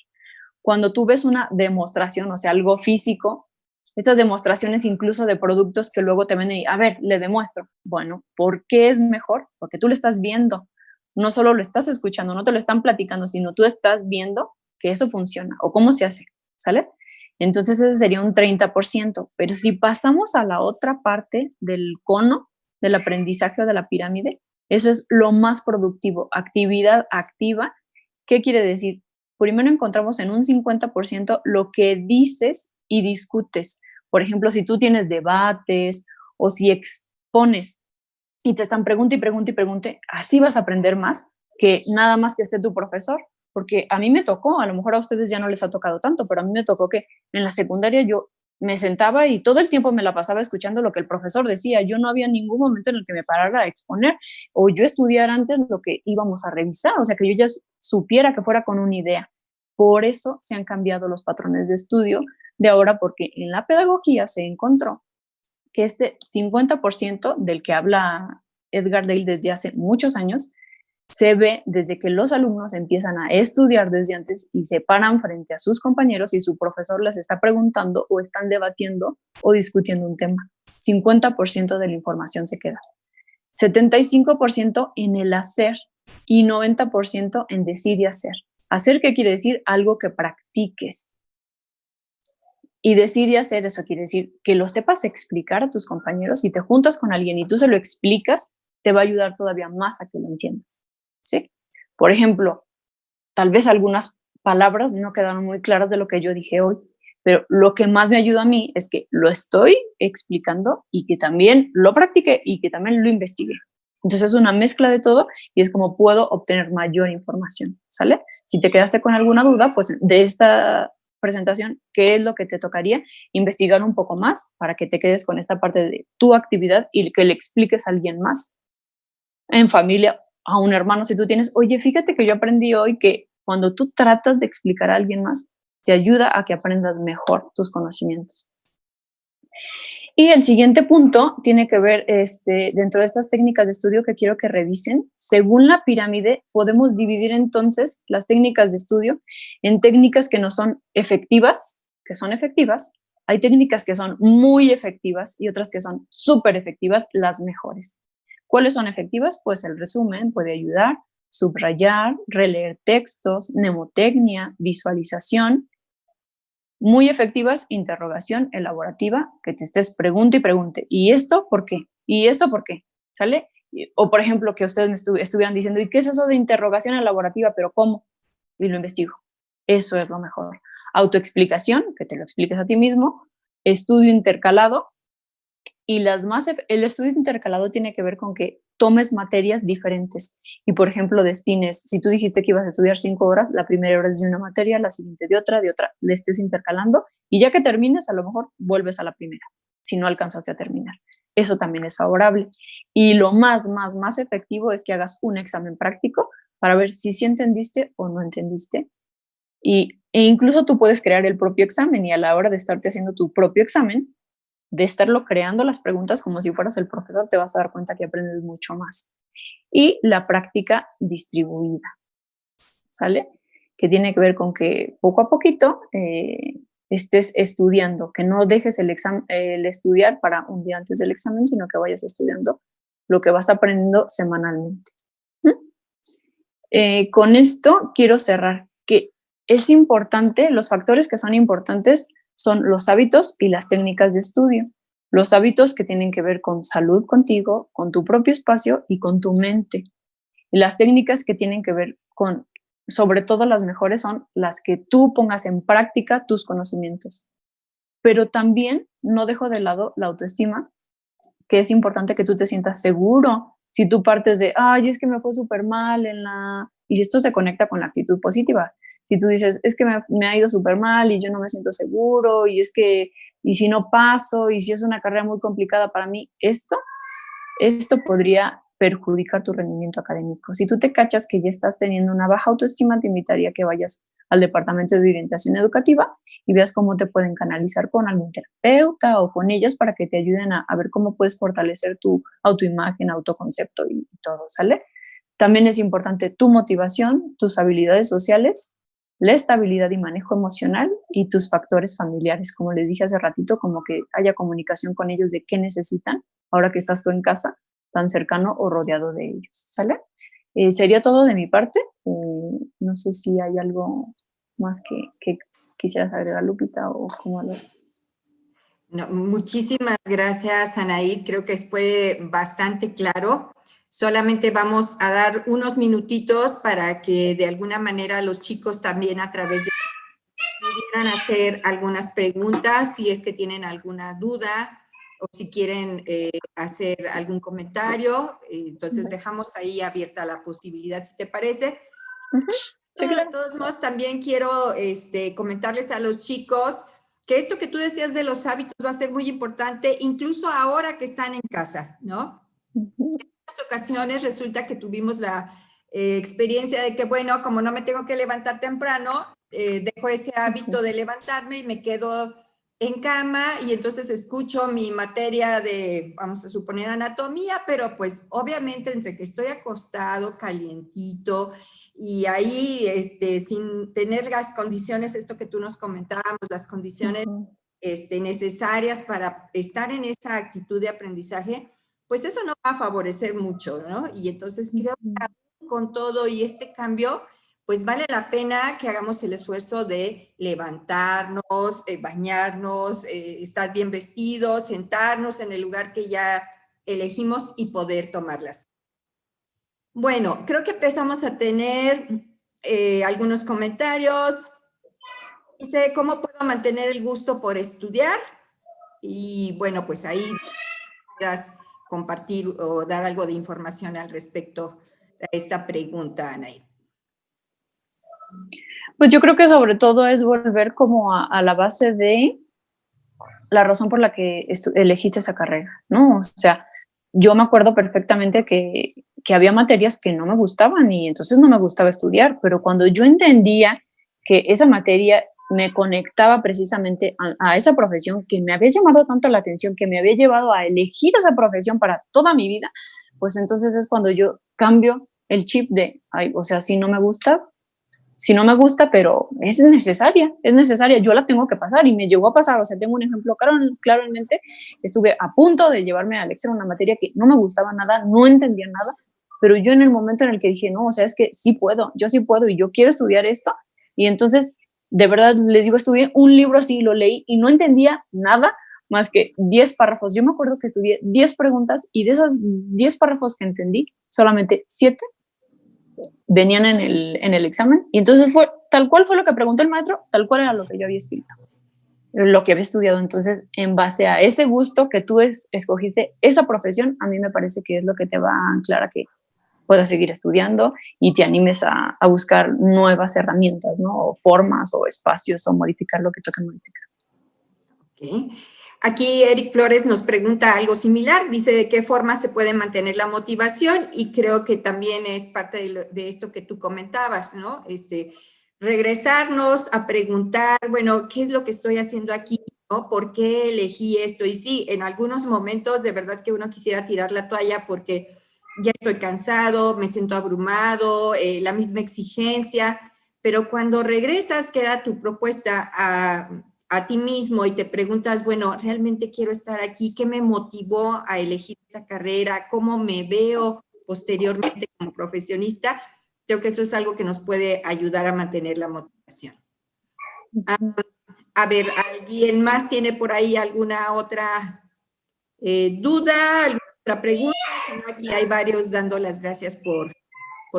Cuando tú ves una demostración, o sea, algo físico, estas demostraciones incluso de productos que luego te venden y, a ver, le demuestro. Bueno, ¿por qué es mejor? Porque tú lo estás viendo. No solo lo estás escuchando, no te lo están platicando, sino tú estás viendo que eso funciona o cómo se hace, ¿sale? Entonces ese sería un 30%. Pero si pasamos a la otra parte del cono del aprendizaje o de la pirámide, eso es lo más productivo, actividad activa. ¿Qué quiere decir? Primero encontramos en un 50% lo que dices y discutes. Por ejemplo, si tú tienes debates o si expones y te están pregunte y pregunte y pregunte, así vas a aprender más que nada más que esté tu profesor. Porque a mí me tocó, a lo mejor a ustedes ya no les ha tocado tanto, pero a mí me tocó que en la secundaria yo me sentaba y todo el tiempo me la pasaba escuchando lo que el profesor decía. Yo no había ningún momento en el que me parara a exponer o yo estudiara antes lo que íbamos a revisar, o sea, que yo ya supiera que fuera con una idea. Por eso se han cambiado los patrones de estudio de ahora, porque en la pedagogía se encontró que este 50% del que habla Edgar Dale desde hace muchos años se ve desde que los alumnos empiezan a estudiar desde antes y se paran frente a sus compañeros y su profesor les está preguntando o están debatiendo o discutiendo un tema. 50% de la información se queda. 75% en el hacer y 90% en decir y hacer. Hacer, ¿qué quiere decir? Algo que practiques. Y decir y hacer, eso quiere decir que lo sepas explicar a tus compañeros. Si te juntas con alguien y tú se lo explicas, te va a ayudar todavía más a que lo entiendas, ¿sí? Por ejemplo, tal vez algunas palabras no quedaron muy claras de lo que yo dije hoy, pero lo que más me ayuda a mí es que lo estoy explicando y que también lo practiqué y que también lo investigué. Entonces es una mezcla de todo y es como puedo obtener mayor información, ¿sale? Si te quedaste con alguna duda, pues de esta presentación, ¿qué es lo que te tocaría? Investigar un poco más para que te quedes con esta parte de tu actividad y que le expliques a alguien más, en familia, a un hermano, si tú tienes, oye, fíjate que yo aprendí hoy que cuando tú tratas de explicar a alguien más, te ayuda a que aprendas mejor tus conocimientos. Y el siguiente punto tiene que ver, dentro de estas técnicas de estudio que quiero que revisen, según la pirámide, podemos dividir entonces las técnicas de estudio en técnicas que no son efectivas, que son efectivas, hay técnicas que son muy efectivas y otras que son súper efectivas, las mejores. ¿Cuáles son efectivas? Pues el resumen puede ayudar, subrayar, releer textos, mnemotecnia, visualización. Muy efectivas, interrogación elaborativa, que te estés pregunte y pregunte. ¿Y esto por qué? ¿Y esto por qué? ¿Sale? O, por ejemplo, que ustedes me estuvieran diciendo, ¿y qué es eso de interrogación elaborativa? ¿Pero cómo? Y lo investigo. Eso es lo mejor. Autoexplicación, que te lo expliques a ti mismo. Estudio intercalado. Y el estudio intercalado tiene que ver con que tomes materias diferentes y, por ejemplo, destines, si tú dijiste que ibas a estudiar 5 horas, la primera hora es de una materia, la siguiente de otra, le estés intercalando y ya que termines, a lo mejor vuelves a la primera, si no alcanzaste a terminar. Eso también es favorable. Y lo más efectivo es que hagas un examen práctico para ver si sí entendiste o no entendiste. E incluso tú puedes crear el propio examen y a la hora de estarte haciendo tu propio examen, de estarlo creando las preguntas como si fueras el profesor, te vas a dar cuenta que aprendes mucho más. Y la práctica distribuida, ¿sale? Que tiene que ver con que poco a poquito estés estudiando, que no dejes el estudiar para un día antes del examen, sino que vayas estudiando lo que vas aprendiendo semanalmente. Con esto quiero cerrar, que es importante, los factores que son importantes son los hábitos y las técnicas de estudio. Los hábitos que tienen que ver con salud contigo, con tu propio espacio y con tu mente. Y las técnicas que tienen que ver con, sobre todo las mejores, son las que tú pongas en práctica tus conocimientos. Pero también no dejo de lado la autoestima, que es importante que tú te sientas seguro. Si tú partes de, ay, es que me fue súper mal y si esto se conecta con la actitud positiva. Si tú dices, es que me ha ido súper mal y yo no me siento seguro, y si no paso, y si es una carrera muy complicada para mí, esto podría perjudicar tu rendimiento académico. Si tú te cachas que ya estás teniendo una baja autoestima, te invitaría a que vayas al departamento de orientación educativa y veas cómo te pueden canalizar con algún terapeuta o con ellas para que te ayuden a ver cómo puedes fortalecer tu autoimagen, autoconcepto y todo, ¿sale? También es importante tu motivación, tus habilidades sociales, la estabilidad y manejo emocional y tus factores familiares. Como les dije hace ratito, como que haya comunicación con ellos de qué necesitan ahora que estás tú en casa, tan cercano o rodeado de ellos, ¿sale? Sería todo de mi parte. No sé si hay algo más que quisieras agregar, Lupita, o cómo lo... No, muchísimas gracias, Anaí. Creo que fue bastante claro. Solamente vamos a dar unos minutitos para que de alguna manera los chicos también a través de pudieran hacer algunas preguntas, si es que tienen alguna duda o si quieren hacer algún comentario. Entonces dejamos ahí abierta la posibilidad, si te parece. Sí, claro. De todos modos, también quiero comentarles a los chicos que esto que tú decías de los hábitos va a ser muy importante, incluso ahora que están en casa, ¿no? En muchas ocasiones resulta que tuvimos la experiencia de que, bueno, como no me tengo que levantar temprano, dejo ese hábito de levantarme y me quedo en cama y entonces escucho mi materia de, vamos a suponer, anatomía, pero pues obviamente entre que estoy acostado, calientito, y ahí sin tener las condiciones, esto que tú nos comentábamos, las condiciones necesarias para estar en esa actitud de aprendizaje, pues eso no va a favorecer mucho, ¿no? Y entonces creo que con todo y este cambio, pues vale la pena que hagamos el esfuerzo de levantarnos, bañarnos, estar bien vestidos, sentarnos en el lugar que ya elegimos y poder tomarlas. Bueno, creo que empezamos a tener algunos comentarios. Dice, ¿cómo puedo mantener el gusto por estudiar? Y bueno, pues ahí podrás compartir o dar algo de información al respecto a esta pregunta, Anaí. Pues yo creo que sobre todo es volver como a la base de la razón por la que elegiste esa carrera, ¿no? O sea, yo me acuerdo perfectamente que que había materias que no me gustaban y entonces no me gustaba estudiar, pero cuando yo entendía que esa materia me conectaba precisamente a esa profesión que me había llamado tanto la atención, que me había llevado a elegir esa profesión para toda mi vida, pues entonces es cuando yo cambio el chip de, ay, o sea, si no me gusta, pero es necesaria, yo la tengo que pasar y me llegó a pasar, o sea, tengo un ejemplo claro en mente, estuve a punto de llevarme al extra una materia que no me gustaba nada, no entendía nada, pero yo en el momento en el que dije, no, o sea, es que yo sí puedo y yo quiero estudiar esto, y entonces, de verdad, les digo, estudié un libro así, lo leí y no entendía nada más que 10 párrafos. Yo me acuerdo que estudié 10 preguntas y de esas 10 párrafos que entendí, solamente 7 venían en el examen, y entonces fue tal cual fue lo que preguntó el maestro, tal cual era lo que yo había escrito, lo que había estudiado. Entonces, en base a ese gusto que tú escogiste esa profesión, a mí me parece que es lo que te va a anclar a que puedas seguir estudiando y te animes a buscar nuevas herramientas, ¿no? O formas o espacios o modificar lo que toca modificar. Okay. Aquí Eric Flores nos pregunta algo similar, dice de qué forma se puede mantener la motivación, y creo que también es parte de esto que tú comentabas, ¿no? Regresarnos a preguntar, bueno, ¿qué es lo que estoy haciendo aquí? ¿No? ¿Por qué elegí esto? Y sí, en algunos momentos de verdad que uno quisiera tirar la toalla porque ya estoy cansado, me siento abrumado, la misma exigencia, pero cuando regresas, queda tu propuesta a ti mismo y te preguntas, bueno, ¿realmente quiero estar aquí? ¿Qué me motivó a elegir esta carrera? ¿Cómo me veo posteriormente como profesionista? Creo que eso es algo que nos puede ayudar a mantener la motivación. A ver, ¿alguien más tiene por ahí alguna otra duda, alguna otra pregunta? Si no, aquí hay varios dando las gracias por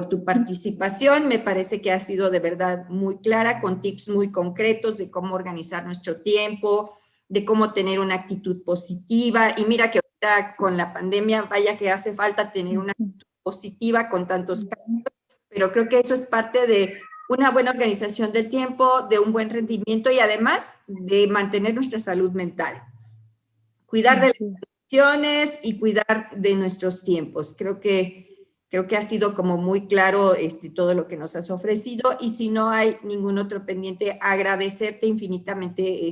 tu participación. Me parece que ha sido de verdad muy clara, con tips muy concretos de cómo organizar nuestro tiempo, de cómo tener una actitud positiva. Y mira que ahorita con la pandemia, vaya que hace falta tener una actitud positiva con tantos cambios, pero creo que eso es parte de una buena organización del tiempo, de un buen rendimiento y además de mantener nuestra salud mental. Cuidar de las decisiones y cuidar de nuestros tiempos. Creo que ha sido como muy claro todo lo que nos has ofrecido, y si no hay ningún otro pendiente, agradecerte infinitamente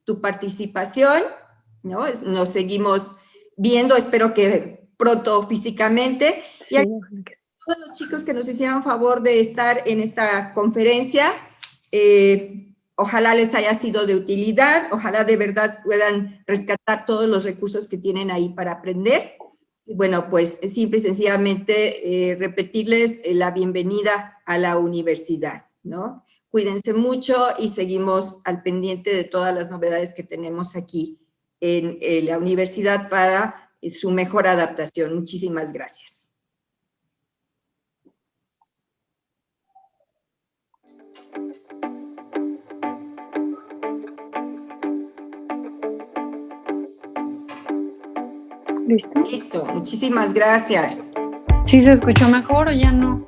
tu participación, ¿no? Nos seguimos viendo, espero que pronto físicamente. Sí, y a todos los chicos que nos hicieron favor de estar en esta conferencia, ojalá les haya sido de utilidad, ojalá de verdad puedan rescatar todos los recursos que tienen ahí para aprender. Bueno, pues simple y sencillamente repetirles la bienvenida a la universidad, ¿no? Cuídense mucho y seguimos al pendiente de todas las novedades que tenemos aquí en la universidad para su mejor adaptación. Muchísimas gracias. ¿Listo? Listo, muchísimas gracias. ¿Sí se escuchó mejor o ya no?